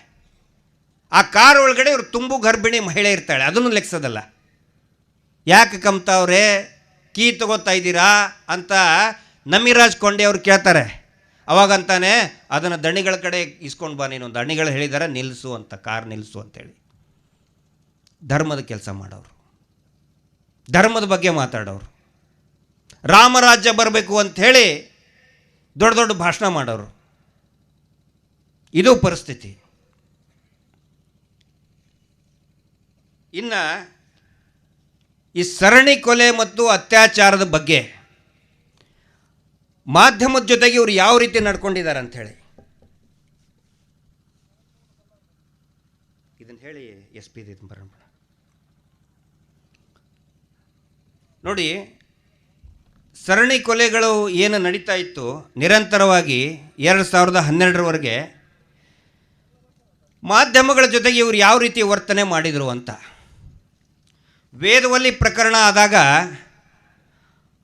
ಆ ಕಾರ್ ಒಳಗಡೆ ಇವರು ತುಂಬು ಗರ್ಭಿಣಿ ಮಹಿಳೆ ಇರ್ತಾಳೆ, ಅದನ್ನು ಲೆಕ್ಸೋದಲ್ಲ. ಯಾಕೆ ಕಾಮತ ಅವರೇ ಕೀ ತಗೋತಾ ಇದ್ದೀರಾ ಅಂತ ನಮಿರಾಜ್ ಕೊಂಡೆ ಅವ್ರು ಕೇಳ್ತಾರೆ. ಅವಾಗಂತಾನೆ ಅದನ್ನು ದಣಿಗಳ ಕಡೆ ಇಸ್ಕೊಂಡು ಬಾ ನೀನು. ದಣಿಗಳು ಹೇಳಿದ್ದಾರೆ ನಿಲ್ಲಿಸು ಅಂತ, ಕಾರ್ ನಿಲ್ಲಿಸು ಅಂತೇಳಿ. ಧರ್ಮದ ಕೆಲಸ ಮಾಡೋರು, ಧರ್ಮದ ಬಗ್ಗೆ ಮಾತಾಡೋರು, ರಾಮರಾಜ್ಯ ಬರಬೇಕು ಅಂಥೇಳಿ ದೊಡ್ಡ ದೊಡ್ಡ ಭಾಷಣ ಮಾಡೋರು. ಇದು ಪರಿಸ್ಥಿತಿ. ಇನ್ನು ಈ ಸರಣಿ ಕೊಲೆ ಮತ್ತು ಅತ್ಯಾಚಾರದ ಬಗ್ಗೆ ಮಾಧ್ಯಮದ ಜೊತೆಗೆ ಇವರು ಯಾವ ರೀತಿ ನಡ್ಕೊಂಡಿದ್ದಾರೆ ಅಂಥೇಳಿ ಇದನ್ನು ಹೇಳಿ SP ಬರೋಣ. ನೋಡಿ, ಸರಣಿ ಕೊಲೆಗಳು ಏನು ನಡೀತಾ ಇತ್ತು ನಿರಂತರವಾಗಿ 2012ರವರೆಗೆ ಮಾಧ್ಯಮಗಳ ಜೊತೆಗೆ ಇವರು ಯಾವ ರೀತಿ ವರ್ತನೆ ಮಾಡಿದರು ಅಂತ. ವೇದವಲ್ಲಿ ಪ್ರಕರಣ ಆದಾಗ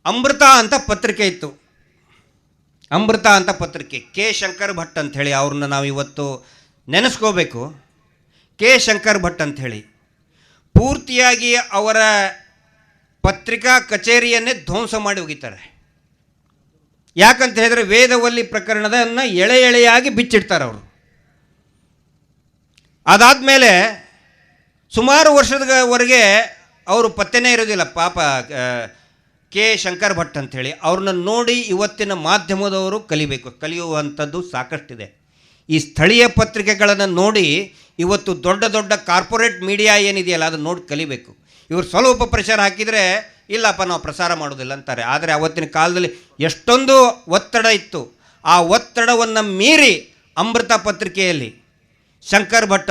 ಅಮೃತ ಅಂತ ಪತ್ರಿಕೆ ಇತ್ತು. ಅಮೃತ ಅಂತ ಪತ್ರಿಕೆ, ಕೆ ಶಂಕರ್ ಭಟ್ ಅಂಥೇಳಿ, ಅವ್ರನ್ನ ನಾವು ಇವತ್ತು ನೆನೆಸ್ಕೋಬೇಕು. ಕೆ ಶಂಕರ್ ಭಟ್ ಅಂಥೇಳಿ ಪೂರ್ತಿಯಾಗಿ ಅವರ ಪತ್ರಿಕಾ ಕಚೇರಿಯನ್ನೇ ಧ್ವಂಸ ಮಾಡಿ ಹೋಗಿದ್ದಾರೆ. ಯಾಕಂತ ಹೇಳಿದ್ರೆ ವೇದವಲ್ಲಿ ಪ್ರಕರಣದನ್ನು ಎಳೆಯಾಗಿ ಬಿಚ್ಚಿಡ್ತಾರೆ ಅವರು. ಅದಾದಮೇಲೆ ಸುಮಾರು ವರ್ಷದವರೆಗೆ ಅವರು ಪತ್ತೆನೇ ಇರೋದಿಲ್ಲ ಪಾಪ ಕೆ ಶಂಕರ್ ಭಟ್ ಅಂಥೇಳಿ. ಅವ್ರನ್ನ ನೋಡಿ ಇವತ್ತಿನ ಮಾಧ್ಯಮದವರು ಕಲಿಯುವಂಥದ್ದು ಸಾಕಷ್ಟಿದೆ. ಈ ಸ್ಥಳೀಯ ಪತ್ರಿಕೆಗಳನ್ನು ನೋಡಿ ಇವತ್ತು ದೊಡ್ಡ ದೊಡ್ಡ ಕಾರ್ಪೊರೇಟ್ ಮೀಡಿಯಾ ಏನಿದೆಯಲ್ಲ ಅದನ್ನು ನೋಡಿ ಕಲಿಬೇಕು. ಇವರು ಸ್ವಲ್ಪ ಪ್ರಚಾರ ಹಾಕಿದರೆ ಇಲ್ಲಪ್ಪ ನಾವು ಪ್ರಸಾರ ಮಾಡೋದಿಲ್ಲ ಅಂತಾರೆ. ಆದರೆ ಆವತ್ತಿನ ಕಾಲದಲ್ಲಿ ಎಷ್ಟೊಂದು ಒತ್ತಡ ಇತ್ತು. ಆ ಒತ್ತಡವನ್ನು ಮೀರಿ ಅಮೃತ ಪತ್ರಿಕೆಯಲ್ಲಿ ಶಂಕರ್ ಭಟ್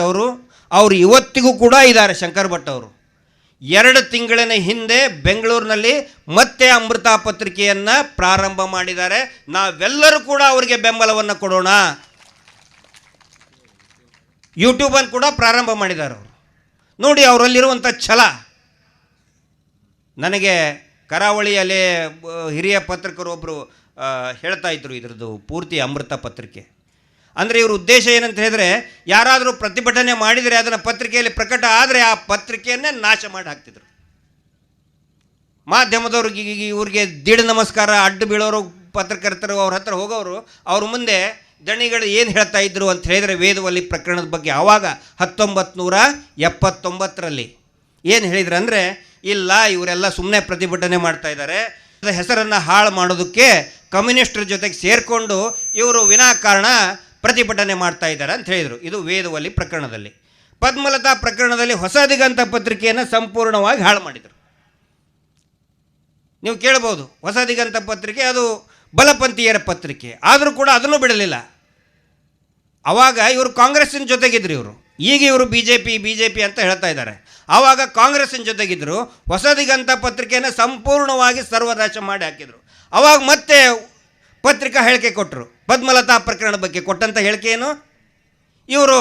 ಅವರು ಇವತ್ತಿಗೂ ಕೂಡ ಇದ್ದಾರೆ. ಶಂಕರ್ ಭಟ್ ಅವರು 2 ತಿಂಗಳಿನ ಹಿಂದೆ ಬೆಂಗಳೂರಿನಲ್ಲಿ ಮತ್ತೆ ಅಮೃತ ಪತ್ರಿಕೆಯನ್ನು ಪ್ರಾರಂಭ ಮಾಡಿದ್ದಾರೆ. ನಾವೆಲ್ಲರೂ ಕೂಡ ಅವರಿಗೆ ಬೆಂಬಲವನ್ನು ಕೊಡೋಣ. ಯೂಟ್ಯೂಬನ್ನು ಕೂಡ ಪ್ರಾರಂಭ ಮಾಡಿದ್ದಾರೆ ಅವರು. ನೋಡಿ ಅವರಲ್ಲಿರುವಂಥ ಛಲ. ನನಗೆ ಕರಾವಳಿಯಲ್ಲಿ ಹಿರಿಯ ಪತ್ರಕರು ಒಬ್ಬರು ಹೇಳ್ತಾ ಇದ್ರು ಇದ್ರದ್ದು ಪೂರ್ತಿ ಅಮೃತ ಪತ್ರಿಕೆ ಅಂದರೆ ಇವ್ರ ಉದ್ದೇಶ ಏನಂತ ಹೇಳಿದರೆ, ಯಾರಾದರೂ ಪ್ರತಿಭಟನೆ ಮಾಡಿದರೆ ಅದನ್ನು ಪತ್ರಿಕೆಯಲ್ಲಿ ಪ್ರಕಟ ಆದರೆ ಆ ಪತ್ರಿಕೆಯನ್ನೇ ನಾಶ ಮಾಡಿ ಹಾಕ್ತಿದ್ರು. ಮಾಧ್ಯಮದವ್ರಿಗೆ ಇವ್ರಿಗೆ ದಿಢ ನಮಸ್ಕಾರ ಅಡ್ಡು ಬೀಳೋರು ಪತ್ರಕರ್ತರು ಅವ್ರ ಹತ್ರ ಹೋಗೋರು ಅವ್ರ ಮುಂದೆ ದಣಿಗಳು ಏನು ಹೇಳ್ತಾ ಇದ್ರು ಅಂತ ಹೇಳಿದರೆ ವೇದವಲ್ಲಿ ಪ್ರಕರಣದ ಬಗ್ಗೆ ಆವಾಗ 1979ರಲ್ಲಿ ಏನು ಹೇಳಿದ್ರು ಅಂದರೆ, ಇಲ್ಲ ಇವರೆಲ್ಲ ಸುಮ್ಮನೆ ಪ್ರತಿಭಟನೆ ಮಾಡ್ತಾ ಇದ್ದಾರೆ, ಹೆಸರನ್ನು ಹಾಳು ಮಾಡೋದಕ್ಕೆ ಕಮ್ಯುನಿಸ್ಟರ ಜೊತೆಗೆ ಸೇರಿಕೊಂಡು ಇವರು ವಿನಾಕಾರಣ ಪ್ರತಿಭಟನೆ ಮಾಡ್ತಾ ಇದ್ದಾರೆ ಅಂತ ಹೇಳಿದರು. ಇದು ವೇದವಲ್ಲಿ ಪ್ರಕರಣದಲ್ಲಿ. ಪದ್ಮಲತಾ ಪ್ರಕರಣದಲ್ಲಿ ಹೊಸ ದಿಗಂತ ಪತ್ರಿಕೆಯನ್ನು ಸಂಪೂರ್ಣವಾಗಿ ಹಾಳು ಮಾಡಿದರು. ನೀವು ಕೇಳ್ಬೋದು, ಹೊಸ ದಿಗಂತ ಪತ್ರಿಕೆ ಅದು ಬಲಪಂಥೀಯರ ಪತ್ರಿಕೆ, ಆದರೂ ಕೂಡ ಅದನ್ನು ಬಿಡಲಿಲ್ಲ. ಆವಾಗ ಇವರು ಕಾಂಗ್ರೆಸ್ಸಿನ ಜೊತೆಗಿದ್ರು ಇವರು. ಈಗ ಇವರು ಬಿ ಜೆ ಪಿ ಅಂತ ಹೇಳ್ತಾ ಇದ್ದಾರೆ. ಆವಾಗ ಕಾಂಗ್ರೆಸ್ಸಿನ ಜೊತೆಗಿದ್ದರು. ಹೊಸ ದಿಗಂತ ಪತ್ರಿಕೆಯನ್ನು ಸಂಪೂರ್ಣವಾಗಿ ಸರ್ವನಾಶ ಮಾಡಿ ಹಾಕಿದರು. ಆವಾಗ ಮತ್ತೆ ಪತ್ರಿಕಾ ಹೇಳಿಕೆ ಕೊಟ್ಟರು. ಪದ್ಮಲತಾ ಪ್ರಕರಣ ಬಗ್ಗೆ ಕೊಟ್ಟಂಥ ಹೇಳಿಕೆ ಏನು, ಇವರು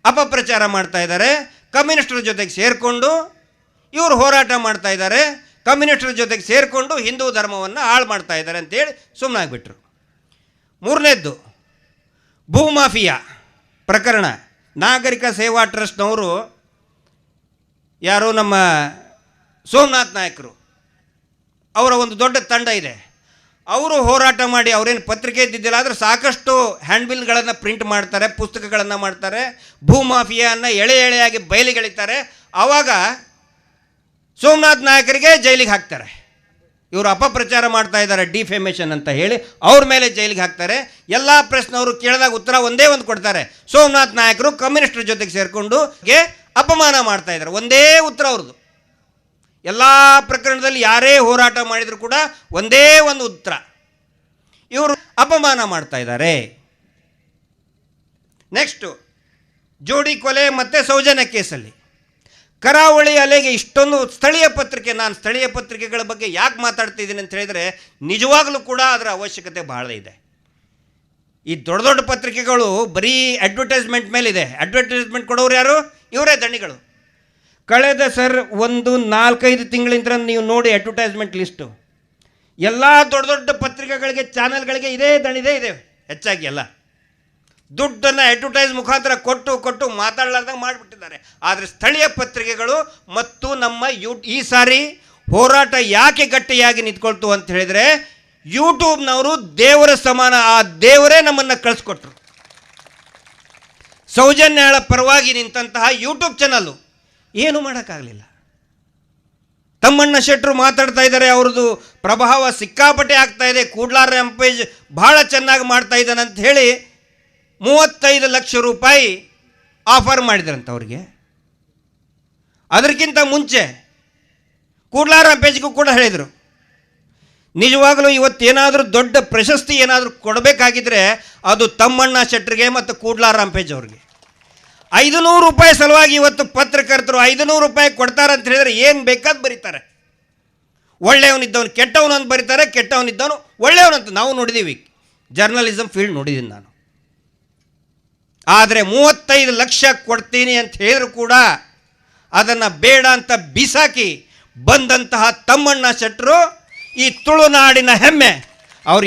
ಅಪಪ್ರಚಾರ ಮಾಡ್ತಾ ಇದ್ದಾರೆ, ಕಮ್ಯುನಿಸ್ಟರ ಜೊತೆಗೆ ಸೇರಿಕೊಂಡು ಇವರು ಹೋರಾಟ ಮಾಡ್ತಾ ಇದ್ದಾರೆ, ಕಮ್ಯುನಿಸ್ಟರ ಜೊತೆಗೆ ಸೇರಿಕೊಂಡು ಹಿಂದೂ ಧರ್ಮವನ್ನು ಹಾಳು ಮಾಡ್ತಾ ಇದ್ದಾರೆ ಅಂತೇಳಿ ಸುಮ್ಮನಾಗ್ಬಿಟ್ರು. 3ನೇದ್ದು ಭೂಮಾಫಿಯಾ ಪ್ರಕರಣ. ನಾಗರಿಕ ಸೇವಾ ಟ್ರಸ್ಟ್ನವರು ಯಾರು ನಮ್ಮ ಸೋಮನಾಥ್ ನಾಯಕರು ಅವರ ಒಂದು ದೊಡ್ಡ ತಂಡ ಇದೆ. ಅವರು ಹೋರಾಟ ಮಾಡಿ ಅವರೇನು ಪತ್ರಿಕೆ ಇದ್ದಿದ್ದಿಲ್ಲ, ಆದರೆ ಸಾಕಷ್ಟು ಹ್ಯಾಂಡ್ಬಿಲ್ಗಳನ್ನು ಪ್ರಿಂಟ್ ಮಾಡ್ತಾರೆ, ಪುಸ್ತಕಗಳನ್ನು ಮಾಡ್ತಾರೆ, ಭೂಮಾಫಿಯಾನ ಎಳೆಯಾಗಿ ಬಯಲಿಗೆಳಿತಾರೆ. ಆವಾಗ ಸೋಮನಾಥ್ ನಾಯಕರಿಗೆ ಜೈಲಿಗೆ ಹಾಕ್ತಾರೆ. ಇವರು ಅಪಪ್ರಚಾರ ಮಾಡ್ತಾ ಇದ್ದಾರೆ ಡಿಫೇಮೇಷನ್ ಅಂತ ಹೇಳಿ ಅವ್ರ ಮೇಲೆ ಜೈಲಿಗೆ ಹಾಕ್ತಾರೆ. ಎಲ್ಲ ಪ್ರಶ್ನವರು ಕೇಳಿದಾಗ ಉತ್ತರ ಒಂದೇ ಒಂದು ಕೊಡ್ತಾರೆ, ಸೋಮನಾಥ್ ನಾಯಕರು ಕಮ್ಯುನಿಸ್ಟರ ಜೊತೆಗೆ ಸೇರಿಕೊಂಡು ಅಪಮಾನ ಮಾಡ್ತಾ ಇದ್ದಾರೆ. ಒಂದೇ ಉತ್ತರ ಅವ್ರದ್ದು. ಎಲ್ಲ ಪ್ರಕರಣದಲ್ಲಿ ಯಾರೇ ಹೋರಾಟ ಮಾಡಿದರೂ ಕೂಡ ಒಂದೇ ಒಂದು ಉತ್ತರ, ಇವರು ಅಪಮಾನ ಮಾಡ್ತಾ ಇದ್ದಾರೆ. ನೆಕ್ಸ್ಟು ಜೋಡಿ ಕೊಲೆ ಮತ್ತು ಸೌಜನ್ಯ ಕೇಸಲ್ಲಿ ಕರಾವಳಿ ಅಲೆಗೆ ಇಷ್ಟೊಂದು ಸ್ಥಳೀಯ ಪತ್ರಿಕೆ. ನಾನು ಸ್ಥಳೀಯ ಪತ್ರಿಕೆಗಳ ಬಗ್ಗೆ ಯಾಕೆ ಮಾತಾಡ್ತಿದ್ದೀನಿ ಅಂತ ಹೇಳಿದರೆ, ನಿಜವಾಗಲೂ ಕೂಡ ಅದರ ಅವಶ್ಯಕತೆ ಬಹಳ ಇದೆ. ಈ ದೊಡ್ಡ ದೊಡ್ಡ ಪತ್ರಿಕೆಗಳು ಬರೀ ಅಡ್ವರ್ಟೈಸ್ಮೆಂಟ್ ಮೇಲಿದೆ. ಅಡ್ವರ್ಟೈಸ್ಮೆಂಟ್ ಕೊಡೋರು ಯಾರು? ಇವರೇ ದಣಿಗಳು. ಕಳೆದ 4-5 ತಿಂಗಳಿಂದ ನೀವು ನೋಡಿ ಅಡ್ವರ್ಟೈಸ್ಮೆಂಟ್ ಲಿಸ್ಟು ಎಲ್ಲ ದೊಡ್ಡ ದೊಡ್ಡ ಪತ್ರಿಕೆಗಳಿಗೆ ಚಾನೆಲ್ಗಳಿಗೆ ಇದೇ ದಣಿದೇ ಇದೆ. ಹೆಚ್ಚಾಗಿ ಎಲ್ಲ ದುಡ್ಡನ್ನು ಅಡ್ವರ್ಟೈಸ್ ಮುಖಾಂತರ ಕೊಟ್ಟು ಮಾತಾಡಲಾರ್ದಂಗೆ ಮಾಡಿಬಿಟ್ಟಿದ್ದಾರೆ. ಆದರೆ ಸ್ಥಳೀಯ ಪತ್ರಿಕೆಗಳು ಮತ್ತು ನಮ್ಮ ಈ ಸಾರಿ ಹೋರಾಟ ಯಾಕೆ ಗಟ್ಟಿಯಾಗಿ ನಿಂತ್ಕೊಳ್ತು ಅಂತ ಹೇಳಿದರೆ, ಯೂಟ್ಯೂಬ್ನವರು ದೇವರ ಸಮಾನ. ಆ ದೇವರೇ ನಮ್ಮನ್ನು ಕಳಿಸ್ಕೊಟ್ರು. ಸೌಜನ್ಯಳ ಪರವಾಗಿ ನಿಂತಹ ಯೂಟ್ಯೂಬ್ ಚಾನಲ್ಲು ಏನೂ ಮಾಡೋಕ್ಕಾಗಲಿಲ್ಲ. ತಮ್ಮಣ್ಣ ಶೆಟ್ಟರು ಮಾತಾಡ್ತಾ ಇದ್ದಾರೆ, ಅವ್ರದ್ದು ಪ್ರಭಾವ ಸಿಕ್ಕಾಪಟ್ಟೆ ಆಗ್ತಾ ಇದೆ, ಕೂಡ್ಲಾರ ರಂಪೇಜ್ ಭಾಳ ಚೆನ್ನಾಗಿ ಮಾಡ್ತಾ ಇದ್ದಾನೆ ಅಂತ ಹೇಳಿ 35 ಲಕ್ಷ ರೂಪಾಯಿ ಆಫರ್ ಮಾಡಿದ್ರಂತ ಅವ್ರಿಗೆ. ಅದಕ್ಕಿಂತ ಮುಂಚೆ ಕೂಡ್ಲಾರ ರಂಪೇಜ್ಗೂ ಕೂಡ ಹೇಳಿದರು, ನಿಜವಾಗಲೂ ಇವತ್ತೇನಾದರೂ ದೊಡ್ಡ ಪ್ರಶಸ್ತಿ ಏನಾದರೂ ಕೊಡಬೇಕಾಗಿದ್ದರೆ ಅದು ತಮ್ಮಣ್ಣ ಶೆಟ್ಟರಿಗೆ ಮತ್ತು ಕೂಡ್ಲಾರ ರಂಪೇಜ್ ಅವ್ರಿಗೆ. 500 ರೂಪಾಯಿ ಸಲುವಾಗಿ ಇವತ್ತು ಪತ್ರಕರ್ತರು 500 ರೂಪಾಯಿ ಕೊಡ್ತಾರಂತ ಹೇಳಿದರೆ ಏನು ಬೇಕಾದ ಬರೀತಾರೆ. ಒಳ್ಳೆಯವನಿದ್ದವನು ಕೆಟ್ಟವನು ಅಂತ ಬರೀತಾರೆ, ಕೆಟ್ಟವನಿದ್ದವನು ಒಳ್ಳೆಯವನಂತ ನಾವು ನೋಡಿದ್ದೀವಿ. ಜರ್ನಲಿಸಮ್ ಫೀಲ್ಡ್ ನೋಡಿದ್ದೀನಿ ನಾನು. ಆದರೆ 35 ಲಕ್ಷ ಕೊಡ್ತೀನಿ ಅಂತ ಹೇಳಿದ್ರು ಕೂಡ ಅದನ್ನು ಬೇಡ ಅಂತ ಬಿಸಾಕಿ ಬಂದಂತಹ ತಮ್ಮಣ್ಣ ಶೆಟ್ಟರು ಈ ತುಳುನಾಡಿನ ಹೆಮ್ಮೆ. ಅವ್ರು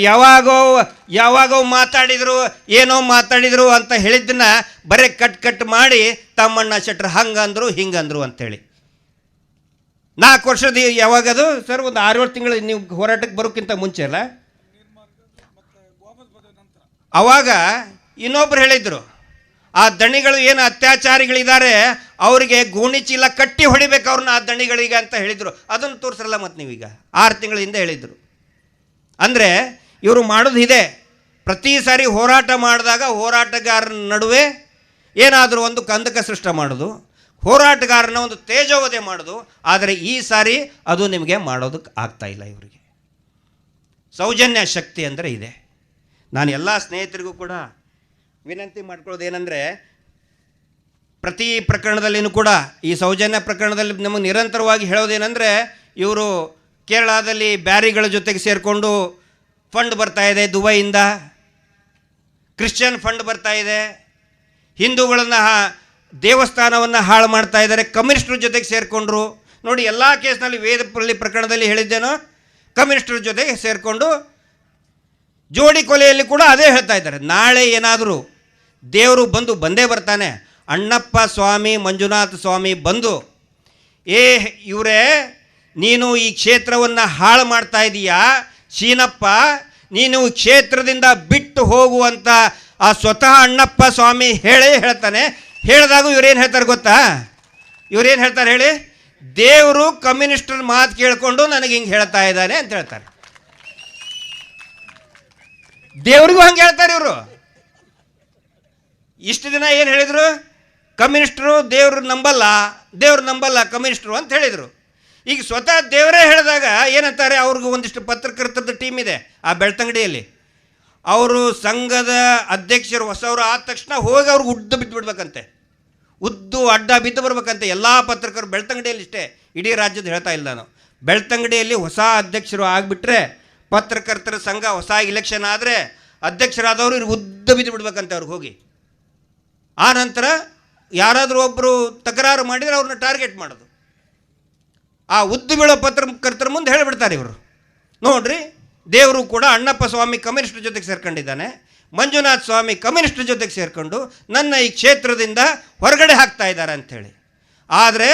ಯಾವಾಗೋ ಮಾತಾಡಿದರು ಅಂತ ಹೇಳಿದ್ದನ್ನು ಬರೀ ಕಟ್ ಮಾಡಿ ತಮ್ಮಣ್ಣ ಶೆಟ್ಟರು ಹಂಗಂದ್ರು ಹಿಂಗಂದ್ರು ಅಂಥೇಳಿ. 4 ವರ್ಷದ ಯಾವಾಗದು ಸರ್, ಒಂದು 6-7 ತಿಂಗಳು ನೀವು ಹೋರಾಟಕ್ಕೆ ಬರೋಕ್ಕಿಂತ ಮುಂಚೆ ಅಲ್ಲ, ಆವಾಗ ಇನ್ನೊಬ್ರು ಹೇಳಿದರು, ಆ ದಣಿಗಳು ಏನು ಅತ್ಯಾಚಾರಿಗಳಿದ್ದಾರೆ ಅವರಿಗೆ ಗೋಣಿ ಚೀಲ ಕಟ್ಟಿ ಹೊಡಿಬೇಕು ಅವ್ರನ್ನ ಆ ದಣಿಗಳಿಗೆ ಅಂತ ಹೇಳಿದರು. ಅದನ್ನು ತೋರಿಸಲ್ಲ ಮತ್ತು ನೀವೀಗ 6 ತಿಂಗಳ ಹಿಂದೆ ಹೇಳಿದರು. ಅಂದರೆ ಇವರು ಮಾಡೋದು ಇದೆ, ಪ್ರತಿ ಸಾರಿ ಹೋರಾಟ ಮಾಡಿದಾಗ ಹೋರಾಟಗಾರನ ನಡುವೆ ಏನಾದರೂ ಒಂದು ಕಂದಕ ಸೃಷ್ಟಿ ಮಾಡೋದು, ಹೋರಾಟಗಾರನ ಒಂದು ತೇಜೋವಧೆ ಮಾಡೋದು. ಆದರೆ ಈ ಸಾರಿ ಅದು ನಿಮಗೆ ಮಾಡೋದಕ್ಕೆ ಆಗ್ತಾಯಿಲ್ಲ. ಇವರಿಗೆ ಸೌಜನ್ಯ ಶಕ್ತಿ ಅಂದರೆ ಇದೆ. ನಾನು ಎಲ್ಲ ಸ್ನೇಹಿತರಿಗೂ ಕೂಡ ವಿನಂತಿ ಮಾಡ್ಕೊಳ್ಳೋದು ಏನಂದರೆ, ಪ್ರತಿ ಪ್ರಕರಣದಲ್ಲಿಯೂ ಕೂಡ ಈ ಸೌಜನ್ಯ ಪ್ರಕರಣದಲ್ಲಿ ನಮಗೆ ನಿರಂತರವಾಗಿ ಹೇಳೋದೇನೆಂದರೆ, ಇವರು ಕೇರಳದಲ್ಲಿ ಬ್ಯಾರಿಗಳ ಜೊತೆಗೆ ಸೇರಿಕೊಂಡು ಫಂಡ್ ಬರ್ತಾಯಿದೆ, ದುಬೈಯಿಂದ ಕ್ರಿಶ್ಚಿಯನ್ ಫಂಡ್ ಬರ್ತಾಯಿದೆ, ಹಿಂದೂಗಳನ್ನು ದೇವಸ್ಥಾನವನ್ನು ಹಾಳು ಮಾಡ್ತಾ ಇದ್ದಾರೆ, ಕಮ್ಯುನಿಸ್ಟ್ರ ಜೊತೆಗೆ ಸೇರಿಕೊಂಡ್ರು. ನೋಡಿ, ಎಲ್ಲ ಕೇಸ್ನಲ್ಲಿ ವೇದಪಲ್ಲಿ ಪ್ರಕರಣದಲ್ಲಿ ಹೇಳಿದ್ದೇನೋ, ಕಮ್ಯುನಿಸ್ಟ್ರ ಜೊತೆಗೆ ಸೇರಿಕೊಂಡು ಜೋಡಿ ಕೊಲೆಯಲ್ಲಿ ಕೂಡ ಅದೇ ಹೇಳ್ತಾ ಇದ್ದಾರೆ. ನಾಳೆ ಏನಾದರೂ ದೇವರು ಬಂದೇ ಬರ್ತಾನೆ. ಅಣ್ಣಪ್ಪ ಸ್ವಾಮಿ, ಮಂಜುನಾಥ ಸ್ವಾಮಿ ಬಂದು, ಇವರೇ ನೀನು ಈ ಕ್ಷೇತ್ರವನ್ನು ಹಾಳು ಮಾಡ್ತಾ ಇದೀಯಾ, ಶೀನಪ್ಪ ನೀನು ಕ್ಷೇತ್ರದಿಂದ ಬಿಟ್ಟು ಹೋಗುವಂಥ ಆ ಸ್ವತಃ ಅಣ್ಣಪ್ಪ ಸ್ವಾಮಿ ಹೇಳ್ತಾನೆ. ಹೇಳಿದಾಗ ಇವರೇನು ಹೇಳ್ತಾರೆ ಗೊತ್ತಾ? ಇವರೇನು ಹೇಳ್ತಾರೆ ಹೇಳಿ? ದೇವರು ಕಮ್ಯುನಿಸ್ಟರ ಮಾತು ಕೇಳಿಕೊಂಡು ನನಗೆ ಹಿಂಗೆ ಹೇಳ್ತಾ ಇದ್ದಾನೆ ಅಂತ ಹೇಳ್ತಾರೆ. ದೇವ್ರಿಗೂ ಹಂಗೆ ಹೇಳ್ತಾರೆ ಇವರು. ಇಷ್ಟು ದಿನ ಏನು ಹೇಳಿದರು? ಕಮ್ಯುನಿಸ್ಟರು ದೇವ್ರು ನಂಬಲ್ಲ ಕಮ್ಯುನಿಸ್ಟರು ಅಂತ ಹೇಳಿದರು. ಈಗ ಸ್ವತಃ ದೇವರೇ ಹೇಳಿದಾಗ ಏನಂತಾರೆ? ಅವ್ರಿಗೂ ಒಂದಿಷ್ಟು ಪತ್ರಕರ್ತರದ ಟೀಮ್ ಇದೆ ಆ ಬೆಳ್ತಂಗಡಿಯಲ್ಲಿ. ಅವರು ಸಂಘದ ಅಧ್ಯಕ್ಷರು ಹೊಸವರು ಆದ ತಕ್ಷಣ ಹೋಗಿ ಅವ್ರಿಗೆ ಬಿದ್ದುಬಿಡ್ಬೇಕಂತೆ, ಅಡ್ಡ ಬಿದ್ದು ಬರ್ಬೇಕಂತೆ. ಎಲ್ಲ ಪತ್ರಕರ್ತರು ಬೆಳ್ತಂಗಡಿಯಲ್ಲಿ ಇಷ್ಟೇ, ಇಡೀ ರಾಜ್ಯದ ಹೇಳ್ತಾ ಇಲ್ಲ ನಾನು. ಬೆಳ್ತಂಗಡಿಯಲ್ಲಿ ಹೊಸ ಅಧ್ಯಕ್ಷರು ಆಗಿಬಿಟ್ರೆ, ಪತ್ರಕರ್ತರ ಸಂಘ ಹೊಸ ಇಲೆಕ್ಷನ್ ಆದರೆ ಅಧ್ಯಕ್ಷರಾದವರು ಇವ್ರಿಗೆ ಬಿದ್ದು ಬಿಡ್ಬೇಕಂತೆ ಅವ್ರಿಗೆ ಹೋಗಿ. ಆ ನಂತರ ಯಾರಾದರೂ ಒಬ್ಬರು ತಕರಾರು ಮಾಡಿದರೆ ಅವ್ರನ್ನ ಟಾರ್ಗೆಟ್ ಮಾಡೋದು. ಆ ಬೀಳೋ ಪತ್ರಕರ್ತರ ಮುಂದೆ ಹೇಳಿಬಿಡ್ತಾರೆ ಇವರು. ನೋಡ್ರಿ, ದೇವರು ಕೂಡ ಅಣ್ಣಪ್ಪ ಸ್ವಾಮಿ ಕಮ್ಯುನಿಸ್ಟ್ರ ಜೊತೆಗೆ ಸೇರ್ಕೊಂಡಿದ್ದಾನೆ, ಮಂಜುನಾಥ ಸ್ವಾಮಿ ಕಮ್ಯುನಿಸ್ಟ್ರ ಜೊತೆಗೆ ಸೇರಿಕೊಂಡು ನನ್ನ ಈ ಕ್ಷೇತ್ರದಿಂದ ಹೊರಗಡೆ ಹಾಕ್ತಾ ಇದ್ದಾರೆ ಅಂಥೇಳಿ. ಆದರೆ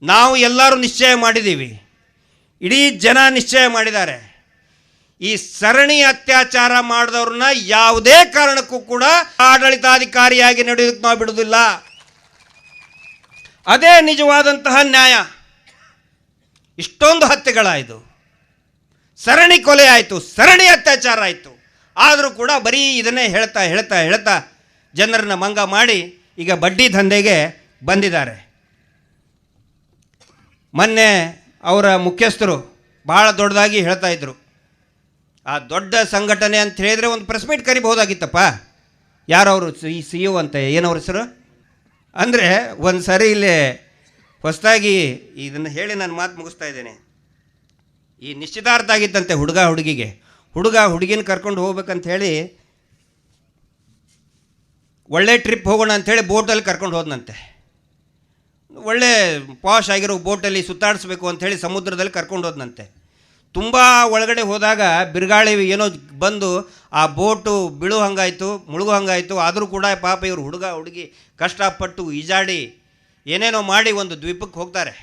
ನಾವು ಎಲ್ಲರೂ ನಿಶ್ಚಯ ಮಾಡಿದ್ದೀವಿ, ಇಡೀ ಜನ ನಿಶ್ಚಯ ಮಾಡಿದ್ದಾರೆ, ಈ ಸರಣಿ ಅತ್ಯಾಚಾರ ಮಾಡಿದವ್ರನ್ನ ಯಾವುದೇ ಕಾರಣಕ್ಕೂ ಕೂಡ ಆಡಳಿತಾಧಿಕಾರಿಯಾಗಿ ನಡೆಯೋದಕ್ಕೆ ನಾವು ಬಿಡುವುದಿಲ್ಲ. ಅದೇ ನಿಜವಾದಂತಹ ನ್ಯಾಯ. ಇಷ್ಟೊಂದು ಹತ್ಯೆಗಳಾಯಿತು, ಸರಣಿ ಕೊಲೆ ಆಯಿತು, ಸರಣಿ ಅತ್ಯಾಚಾರ ಆಯಿತು. ಆದರೂ ಕೂಡ ಬರೀ ಇದನ್ನೇ ಹೇಳ್ತಾ ಜನರನ್ನ ಮಂಗ ಮಾಡಿ ಈಗ ಬಡ್ಡಿ ದಂಧೆಗೆ ಬಂದಿದ್ದಾರೆ. ಮೊನ್ನೆ ಅವರ ಮುಖ್ಯಸ್ಥರು ಭಾಳ ದೊಡ್ಡದಾಗಿ ಹೇಳ್ತಾ ಇದ್ರು, ಆ ದೊಡ್ಡ ಸಂಘಟನೆ ಅಂತ ಹೇಳಿದರೆ ಒಂದು ಪ್ರೆಸ್ ಮೀಟ್ ಕರಿಬಹುದಾಗಿತ್ತಪ್ಪ. ಯಾರವರು? ಈ CEO ಅಂತ, ಏನವ್ರ ಹೆಸರು? ಅಂದರೆ ಒಂದು ಸರಿ ಇಲ್ಲಿ ಹೊಸದಾಗಿ ಇದನ್ನು ಹೇಳಿ ನಾನು ಮಾತು ಮುಗಿಸ್ತಾ ಇದ್ದೇನೆ. ಈ ನಿಶ್ಚಿತಾರ್ಥ ಆಗಿತ್ತಂತೆ ಹುಡುಗಿನ ಕರ್ಕೊಂಡು ಹೋಗ್ಬೇಕಂತ ಹೇಳಿ, ಒಳ್ಳೆ ಟ್ರಿಪ್ ಹೋಗೋಣ ಅಂಥೇಳಿ ಬೋಟಲ್ಲಿ ಕರ್ಕೊಂಡು ಹೋದನಂತೆ. ಒಳ್ಳೆ ಪಾಶ್ ಆಗಿರೋ ಬೋಟಲ್ಲಿ ಸುತ್ತಾಡಿಸ್ಬೇಕು ಅಂಥೇಳಿ ಸಮುದ್ರದಲ್ಲಿ ಕರ್ಕೊಂಡು ಹೋದನಂತೆ. ತುಂಬ ಒಳಗಡೆ ಹೋದಾಗ ಬಿರುಗಾಳಿ ಏನೋ ಬಂದು ಆ ಬೋಟು ಬೀಳೋ ಹಂಗಾಯಿತು, ಮುಳುಗೋ ಹಂಗಾಯಿತು. ಆದರೂ ಕೂಡ ಪಾಪ ಇವರು ಹುಡುಗಿ ಕಷ್ಟಪಟ್ಟು ಈಜಾಡಿ ಏನೇನೋ ಮಾಡಿ ಒಂದು ದ್ವೀಪಕ್ಕೆ ಹೋಗ್ತಾರೆ,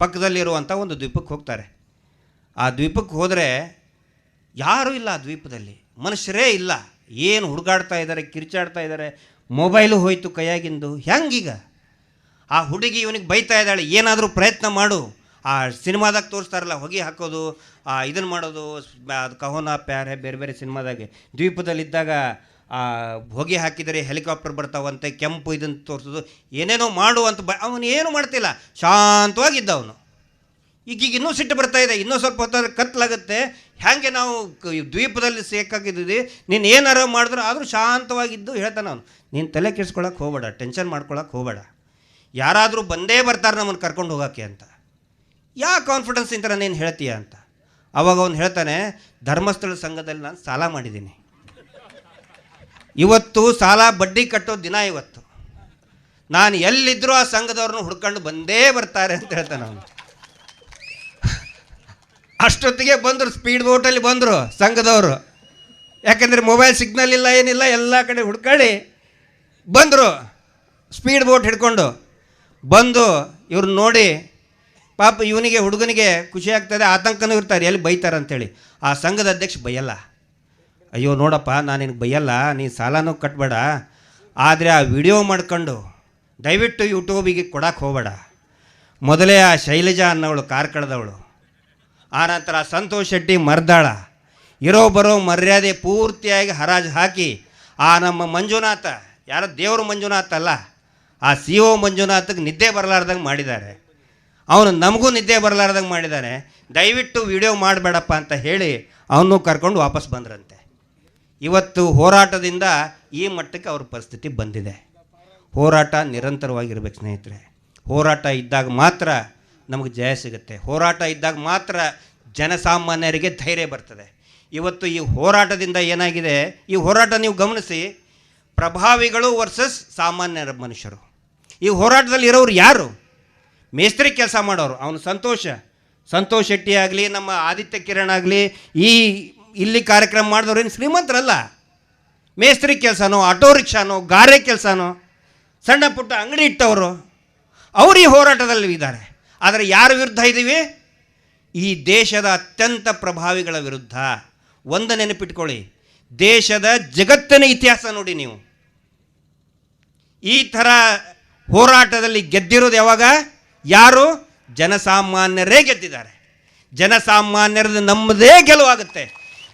ಪಕ್ಕದಲ್ಲಿರುವಂಥ ಒಂದು ದ್ವೀಪಕ್ಕೆ ಹೋಗ್ತಾರೆ. ಆ ದ್ವೀಪಕ್ಕೆ ಹೋದರೆ ಯಾರೂ ಇಲ್ಲ, ಆ ದ್ವೀಪದಲ್ಲಿ ಮನುಷ್ಯರೇ ಇಲ್ಲ. ಏನು ಹುಡುಗಾಡ್ತಾ ಇದ್ದಾರೆ, ಕಿರ್ಚಾಡ್ತಾ ಇದ್ದಾರೆ, ಮೊಬೈಲು ಹೋಯ್ತು ಕೈಯಾಗಿಂದು. ಹೆಂಗೀಗ? ಆ ಹುಡುಗಿ ಇವನಿಗೆ ಬೈತಾ ಇದ್ದಾಳೆ, ಏನಾದರೂ ಪ್ರಯತ್ನ ಮಾಡು. ಆ ಸಿನಿಮಾದಾಗ ತೋರಿಸ್ತಾರಲ್ಲ, ಹೊಗೆ ಹಾಕೋದು, ಇದನ್ನು ಮಾಡೋದು, ಅದು ಕಹೋನಾ ಪ್ಯಾರೆ ಬೇರೆ ಬೇರೆ ಸಿನಿಮಾದಾಗೆ ದ್ವೀಪದಲ್ಲಿದ್ದಾಗ ಹೊಗೆ ಹಾಕಿದರೆ ಹೆಲಿಕಾಪ್ಟರ್ ಬರ್ತಾವಂತೆ, ಕೆಂಪು ಇದನ್ನು ತೋರಿಸೋದು, ಏನೇನೋ ಮಾಡುವಂತ ಅವನು ಏನು ಮಾಡ್ತಿಲ್ಲ, ಶಾಂತವಾಗಿದ್ದ ಅವನು. ಈಗ ಇನ್ನೂ ಸಿಟ್ಟು ಬರ್ತಾ ಇದೆ, ಇನ್ನೂ ಸ್ವಲ್ಪ ಹೊತ್ತಾದ್ರೆ ಕತ್ಲಾಗುತ್ತೆ. ಹೇಗೆ ನಾವು ದ್ವೀಪದಲ್ಲಿ ಸೇಕಾಗಿದ್ದೀವಿ, ನೀನು ಏನಾರು ಮಾಡಿದ್ರು ಆದರೂ ಶಾಂತವಾಗಿದ್ದು ಹೇಳ್ತಾನೆ ಅವನು. ನೀನು ತಲೆ ಕೆಡ್ಸ್ಕೊಳಕ್ಕೆ ಹೋಗಬೇಡ, ಟೆನ್ಷನ್ ಮಾಡ್ಕೊಳಕ್ಕೆ ಹೋಗಬೇಡ, ಯಾರಾದರೂ ಬಂದೇ ಬರ್ತಾರೆ ನಮ್ಮನ್ನು ಕರ್ಕೊಂಡು ಹೋಗೋಕ್ಕೆ ಅಂತ. ಯಾ ಕಾನ್ಫಿಡೆನ್ಸ್ ಇಂತ ನೀನು ಹೇಳ್ತೀಯ ಅಂತ. ಅವಾಗ ಅವನು ಹೇಳ್ತಾನೆ, ಧರ್ಮಸ್ಥಳ ಸಂಘದಲ್ಲಿ ನಾನು ಸಾಲ ಮಾಡಿದ್ದೀನಿ, ಇವತ್ತು ಸಾಲ ಬಡ್ಡಿ ಕಟ್ಟೋ ದಿನ ಇವತ್ತು. ನಾನು ಎಲ್ಲಿದ್ದರೂ ಆ ಸಂಘದವ್ರನ್ನ ಹುಡ್ಕೊಂಡು ಬಂದೇ ಬರ್ತಾರೆ ಅಂತ ಹೇಳ್ತಾನೆ ಅವನು. ಅಷ್ಟೊತ್ತಿಗೆ ಬಂದರು, ಸ್ಪೀಡ್ ಬೋಟಲ್ಲಿ ಬಂದರು ಸಂಘದವರು. ಯಾಕೆಂದರೆ ಮೊಬೈಲ್ ಸಿಗ್ನಲ್ ಇಲ್ಲ, ಏನಿಲ್ಲ, ಎಲ್ಲ ಕಡೆ ಹುಡ್ಕೊಳ್ಳಿ ಬಂದರು. ಸ್ಪೀಡ್ ಬೋಟ್ ಹಿಡ್ಕೊಂಡು ಬಂದು ಇವ್ರು ನೋಡಿ ಪಾಪ ಇವನಿಗೆ ಹುಡುಗನಿಗೆ ಖುಷಿ ಆಗ್ತದೆ, ಆತಂಕನೂ ಇರ್ತಾರೆ, ಎಲ್ಲಿ ಬೈತಾರೆ ಅಂಥೇಳಿ. ಆ ಸಂಘದ ಅಧ್ಯಕ್ಷ ಬೈಯಲ್ಲ. ಅಯ್ಯೋ ನೋಡಪ್ಪ, ನಾನು ನಿನಗೆ ಬೈಯಲ್ಲ, ನೀನು ಸಾಲನೂ ಕಟ್ಟಬೇಡ, ಆದರೆ ಆ ವಿಡಿಯೋ ಮಾಡ್ಕೊಂಡು ದಯವಿಟ್ಟು ಯೂಟ್ಯೂಬಿಗೆ ಕೊಡಕ್ಕೆ ಹೋಗಬೇಡ. ಮೊದಲೇ ಆ ಶೈಲಜಾ ಅನ್ನೋವಳು ಕಾರ್ಕಳದವಳು, ಆನಂತರ ಸಂತೋಷ್ ಶೆಟ್ಟಿ ಮರ್ದಾಳ, ಇರೋ ಬರೋ ಮರ್ಯಾದೆ ಪೂರ್ತಿಯಾಗಿ ಹರಾಜು ಹಾಕಿ ಆ ನಮ್ಮ ಮಂಜುನಾಥ, ಯಾರ ದೇವರು ಮಂಜುನಾಥ ಅಲ್ಲ, ಆ ಸಿ ಒ ಮಂಜುನಾಥಕ್ಕೆ ನಿದ್ದೆ ಬರಲಾರ್ದಂಗೆ ಮಾಡಿದ್ದಾರೆ. ಅವನು ನಮಗೂ ನಿದ್ದೆ ಬರಲಾರ್ದಂಗೆ ಮಾಡಿದ್ದಾನೆ. ದಯವಿಟ್ಟು ವಿಡಿಯೋ ಮಾಡಬೇಡಪ್ಪ ಅಂತ ಹೇಳಿ ಅವನು ಕರ್ಕೊಂಡು ವಾಪಸ್ ಬಂದ್ರಂತೆ. ಇವತ್ತು ಹೋರಾಟದಿಂದ ಈ ಮಟ್ಟಕ್ಕೆ ಅವ್ರ ಪರಿಸ್ಥಿತಿ ಬಂದಿದೆ. ಹೋರಾಟ ನಿರಂತರವಾಗಿರ್ಬೇಕು ಸ್ನೇಹಿತರೆ. ಹೋರಾಟ ಇದ್ದಾಗ ಮಾತ್ರ ನಮಗೆ ಜಯ ಸಿಗುತ್ತೆ. ಹೋರಾಟ ಇದ್ದಾಗ ಮಾತ್ರ ಜನಸಾಮಾನ್ಯರಿಗೆ ಧೈರ್ಯ ಬರ್ತದೆ. ಇವತ್ತು ಈ ಹೋರಾಟದಿಂದ ಏನಾಗಿದೆ, ಈ ಹೋರಾಟ ನೀವು ಗಮನಿಸಿ, ಪ್ರಭಾವಿಗಳು ವರ್ಸಸ್ ಸಾಮಾನ್ಯರ ಮನುಷ್ಯರು. ಈ ಹೋರಾಟದಲ್ಲಿ ಇರೋರು ಯಾರು? ಮೇಸ್ತ್ರಿ ಕೆಲಸ ಮಾಡೋರು. ಅವನು ಸಂತೋಷ್ ಶೆಟ್ಟಿ ಆಗಲಿ, ನಮ್ಮ ಆದಿತ್ಯ ಕಿರಣ್ ಆಗಲಿ, ಇಲ್ಲಿ ಕಾರ್ಯಕ್ರಮ ಮಾಡಿದವ್ರು ಏನು ಶ್ರೀಮಂತರಲ್ಲ. ಮೇಸ್ತ್ರಿ ಕೆಲಸನೋ, ಆಟೋ ರಿಕ್ಷಾನೋ, ಗಾರೆ ಕೆಲಸನೋ, ಸಣ್ಣ ಪುಟ್ಟ ಅಂಗಡಿ ಇಟ್ಟವರು, ಅವರು ಈ ಹೋರಾಟದಲ್ಲಿ ಇದ್ದಾರೆ. ಆದರೆ ಯಾರ ವಿರುದ್ಧ ಇದ್ದೀವಿ? ಈ ದೇಶದ ಅತ್ಯಂತ ಪ್ರಭಾವಿಗಳ ವಿರುದ್ಧ. ಒಂದು ನೆನಪಿಟ್ಕೊಳ್ಳಿ, ದೇಶದ ಜಗತ್ತಿನ ಇತಿಹಾಸ ನೋಡಿ ನೀವು. ಈ ಥರ ಹೋರಾಟದಲ್ಲಿ ಗೆದ್ದಿರೋದು ಯಾವಾಗ? ಯಾರು? ಜನಸಾಮಾನ್ಯರೇ ಗೆದ್ದಿದ್ದಾರೆ. ಜನಸಾಮಾನ್ಯರದ್ದು ನಮ್ಮದೇ ಗೆಲುವಾಗುತ್ತೆ.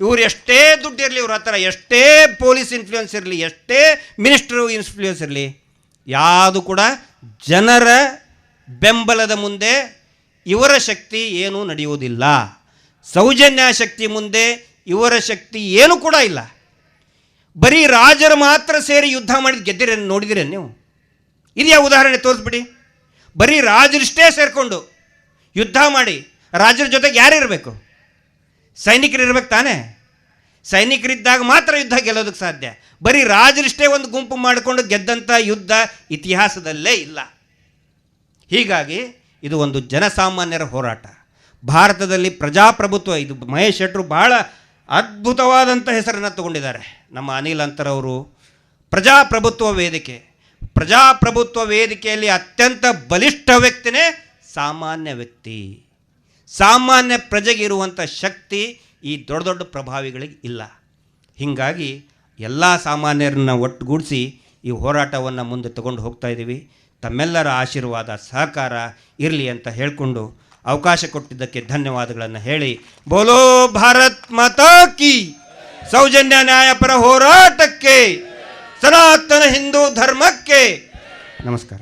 ಇವರು ಎಷ್ಟೇ ದುಡ್ಡು ಇರಲಿ, ಇವ್ರ ಹತ್ರ ಎಷ್ಟೇ ಪೊಲೀಸ್ ಇನ್ಫ್ಲೂಯೆನ್ಸ್ ಇರಲಿ, ಎಷ್ಟೇ ಮಿನಿಸ್ಟ್ರು ಇನ್ಫ್ಲೂಯೆನ್ಸ್ ಇರಲಿ, ಯಾವುದು ಕೂಡ ಜನರ ಬೆಂಬಲದ ಮುಂದೆ ಇವರ ಶಕ್ತಿ ಏನೂ ನಡೆಯುವುದಿಲ್ಲ. ಸೌಜನ್ಯ ಶಕ್ತಿ ಮುಂದೆ ಇವರ ಶಕ್ತಿ ಏನೂ ಕೂಡ ಇಲ್ಲ. ಬರೀ ರಾಜರು ಮಾತ್ರ ಸೇರಿ ಯುದ್ಧ ಮಾಡಿದ ಗೆದ್ದಿರ ನೋಡಿದಿರೇನು ನೀವು? ಇದೆಯಾ ಉದಾಹರಣೆ ತೋರಿಸ್ಬಿಡಿ. ಬರೀ ರಾಜರಿಷ್ಟೇ ಸೇರಿಕೊಂಡು ಯುದ್ಧ ಮಾಡಿ, ರಾಜರ ಜೊತೆಗೆ ಯಾರಿರಬೇಕು? ಸೈನಿಕರು ಇರ್ಬೇಕು ತಾನೇ. ಸೈನಿಕರಿದ್ದಾಗ ಮಾತ್ರ ಯುದ್ಧ ಗೆಲ್ಲೋದಕ್ಕೆ ಸಾಧ್ಯ. ಬರೀ ರಾಜರಿಷ್ಟೇ ಒಂದು ಗುಂಪು ಮಾಡಿಕೊಂಡು ಗೆದ್ದಂಥ ಯುದ್ಧ ಇತಿಹಾಸದಲ್ಲೇ ಇಲ್ಲ. ಹೀಗಾಗಿ ಇದು ಒಂದು ಜನಸಾಮಾನ್ಯರ ಹೋರಾಟ. ಭಾರತದಲ್ಲಿ ಪ್ರಜಾಪ್ರಭುತ್ವ, ಇದು ಮಹೇಶ್ ಶೆಟ್ಟರು ಬಹಳ ಅದ್ಭುತವಾದಂಥ ಹೆಸರನ್ನು ತಗೊಂಡಿದ್ದಾರೆ. ನಮ್ಮ ಅನಿಲ್ ಅಂತರವರು ಪ್ರಜಾಪ್ರಭುತ್ವ ವೇದಿಕೆಯಲ್ಲಿ ಅತ್ಯಂತ ಬಲಿಷ್ಠ ವ್ಯಕ್ತಿನೇ ಸಾಮಾನ್ಯ ವ್ಯಕ್ತಿ. ಸಾಮಾನ್ಯ ಪ್ರಜೆಗೆ ಇರುವಂಥ ಶಕ್ತಿ ಈ ದೊಡ್ಡ ದೊಡ್ಡ ಪ್ರಭಾವಿಗಳಿಗೆ ಇಲ್ಲ. ಹೀಗಾಗಿ ಎಲ್ಲ ಸಾಮಾನ್ಯರನ್ನ ಒಟ್ಟುಗೂಡಿಸಿ ಈ ಹೋರಾಟವನ್ನು ಮುಂದೆ ತಗೊಂಡು ಹೋಗ್ತಾ ಇದ್ದೀವಿ. ತಮ್ಮೆಲ್ಲರ ಆಶೀರ್ವಾದ ಸಹಕಾರ ಇರಲಿ ಅಂತ ಹೇಳಿಕೊಂಡು ಅವಕಾಶ ಕೊಟ್ಟಿದ್ದಕ್ಕೆ ಧನ್ಯವಾದಗಳನ್ನು ಹೇಳಿ, ಬೋಲೋ ಭಾರತ್ ಮಾತಾ ಕಿ, ಸೌಜನ್ಯ ನ್ಯಾಯಪರ ಹೋರಾಟಕ್ಕೆ, ಸನಾತನ ಹಿಂದೂ ಧರ್ಮಕ್ಕೆ ನಮಸ್ಕಾರ.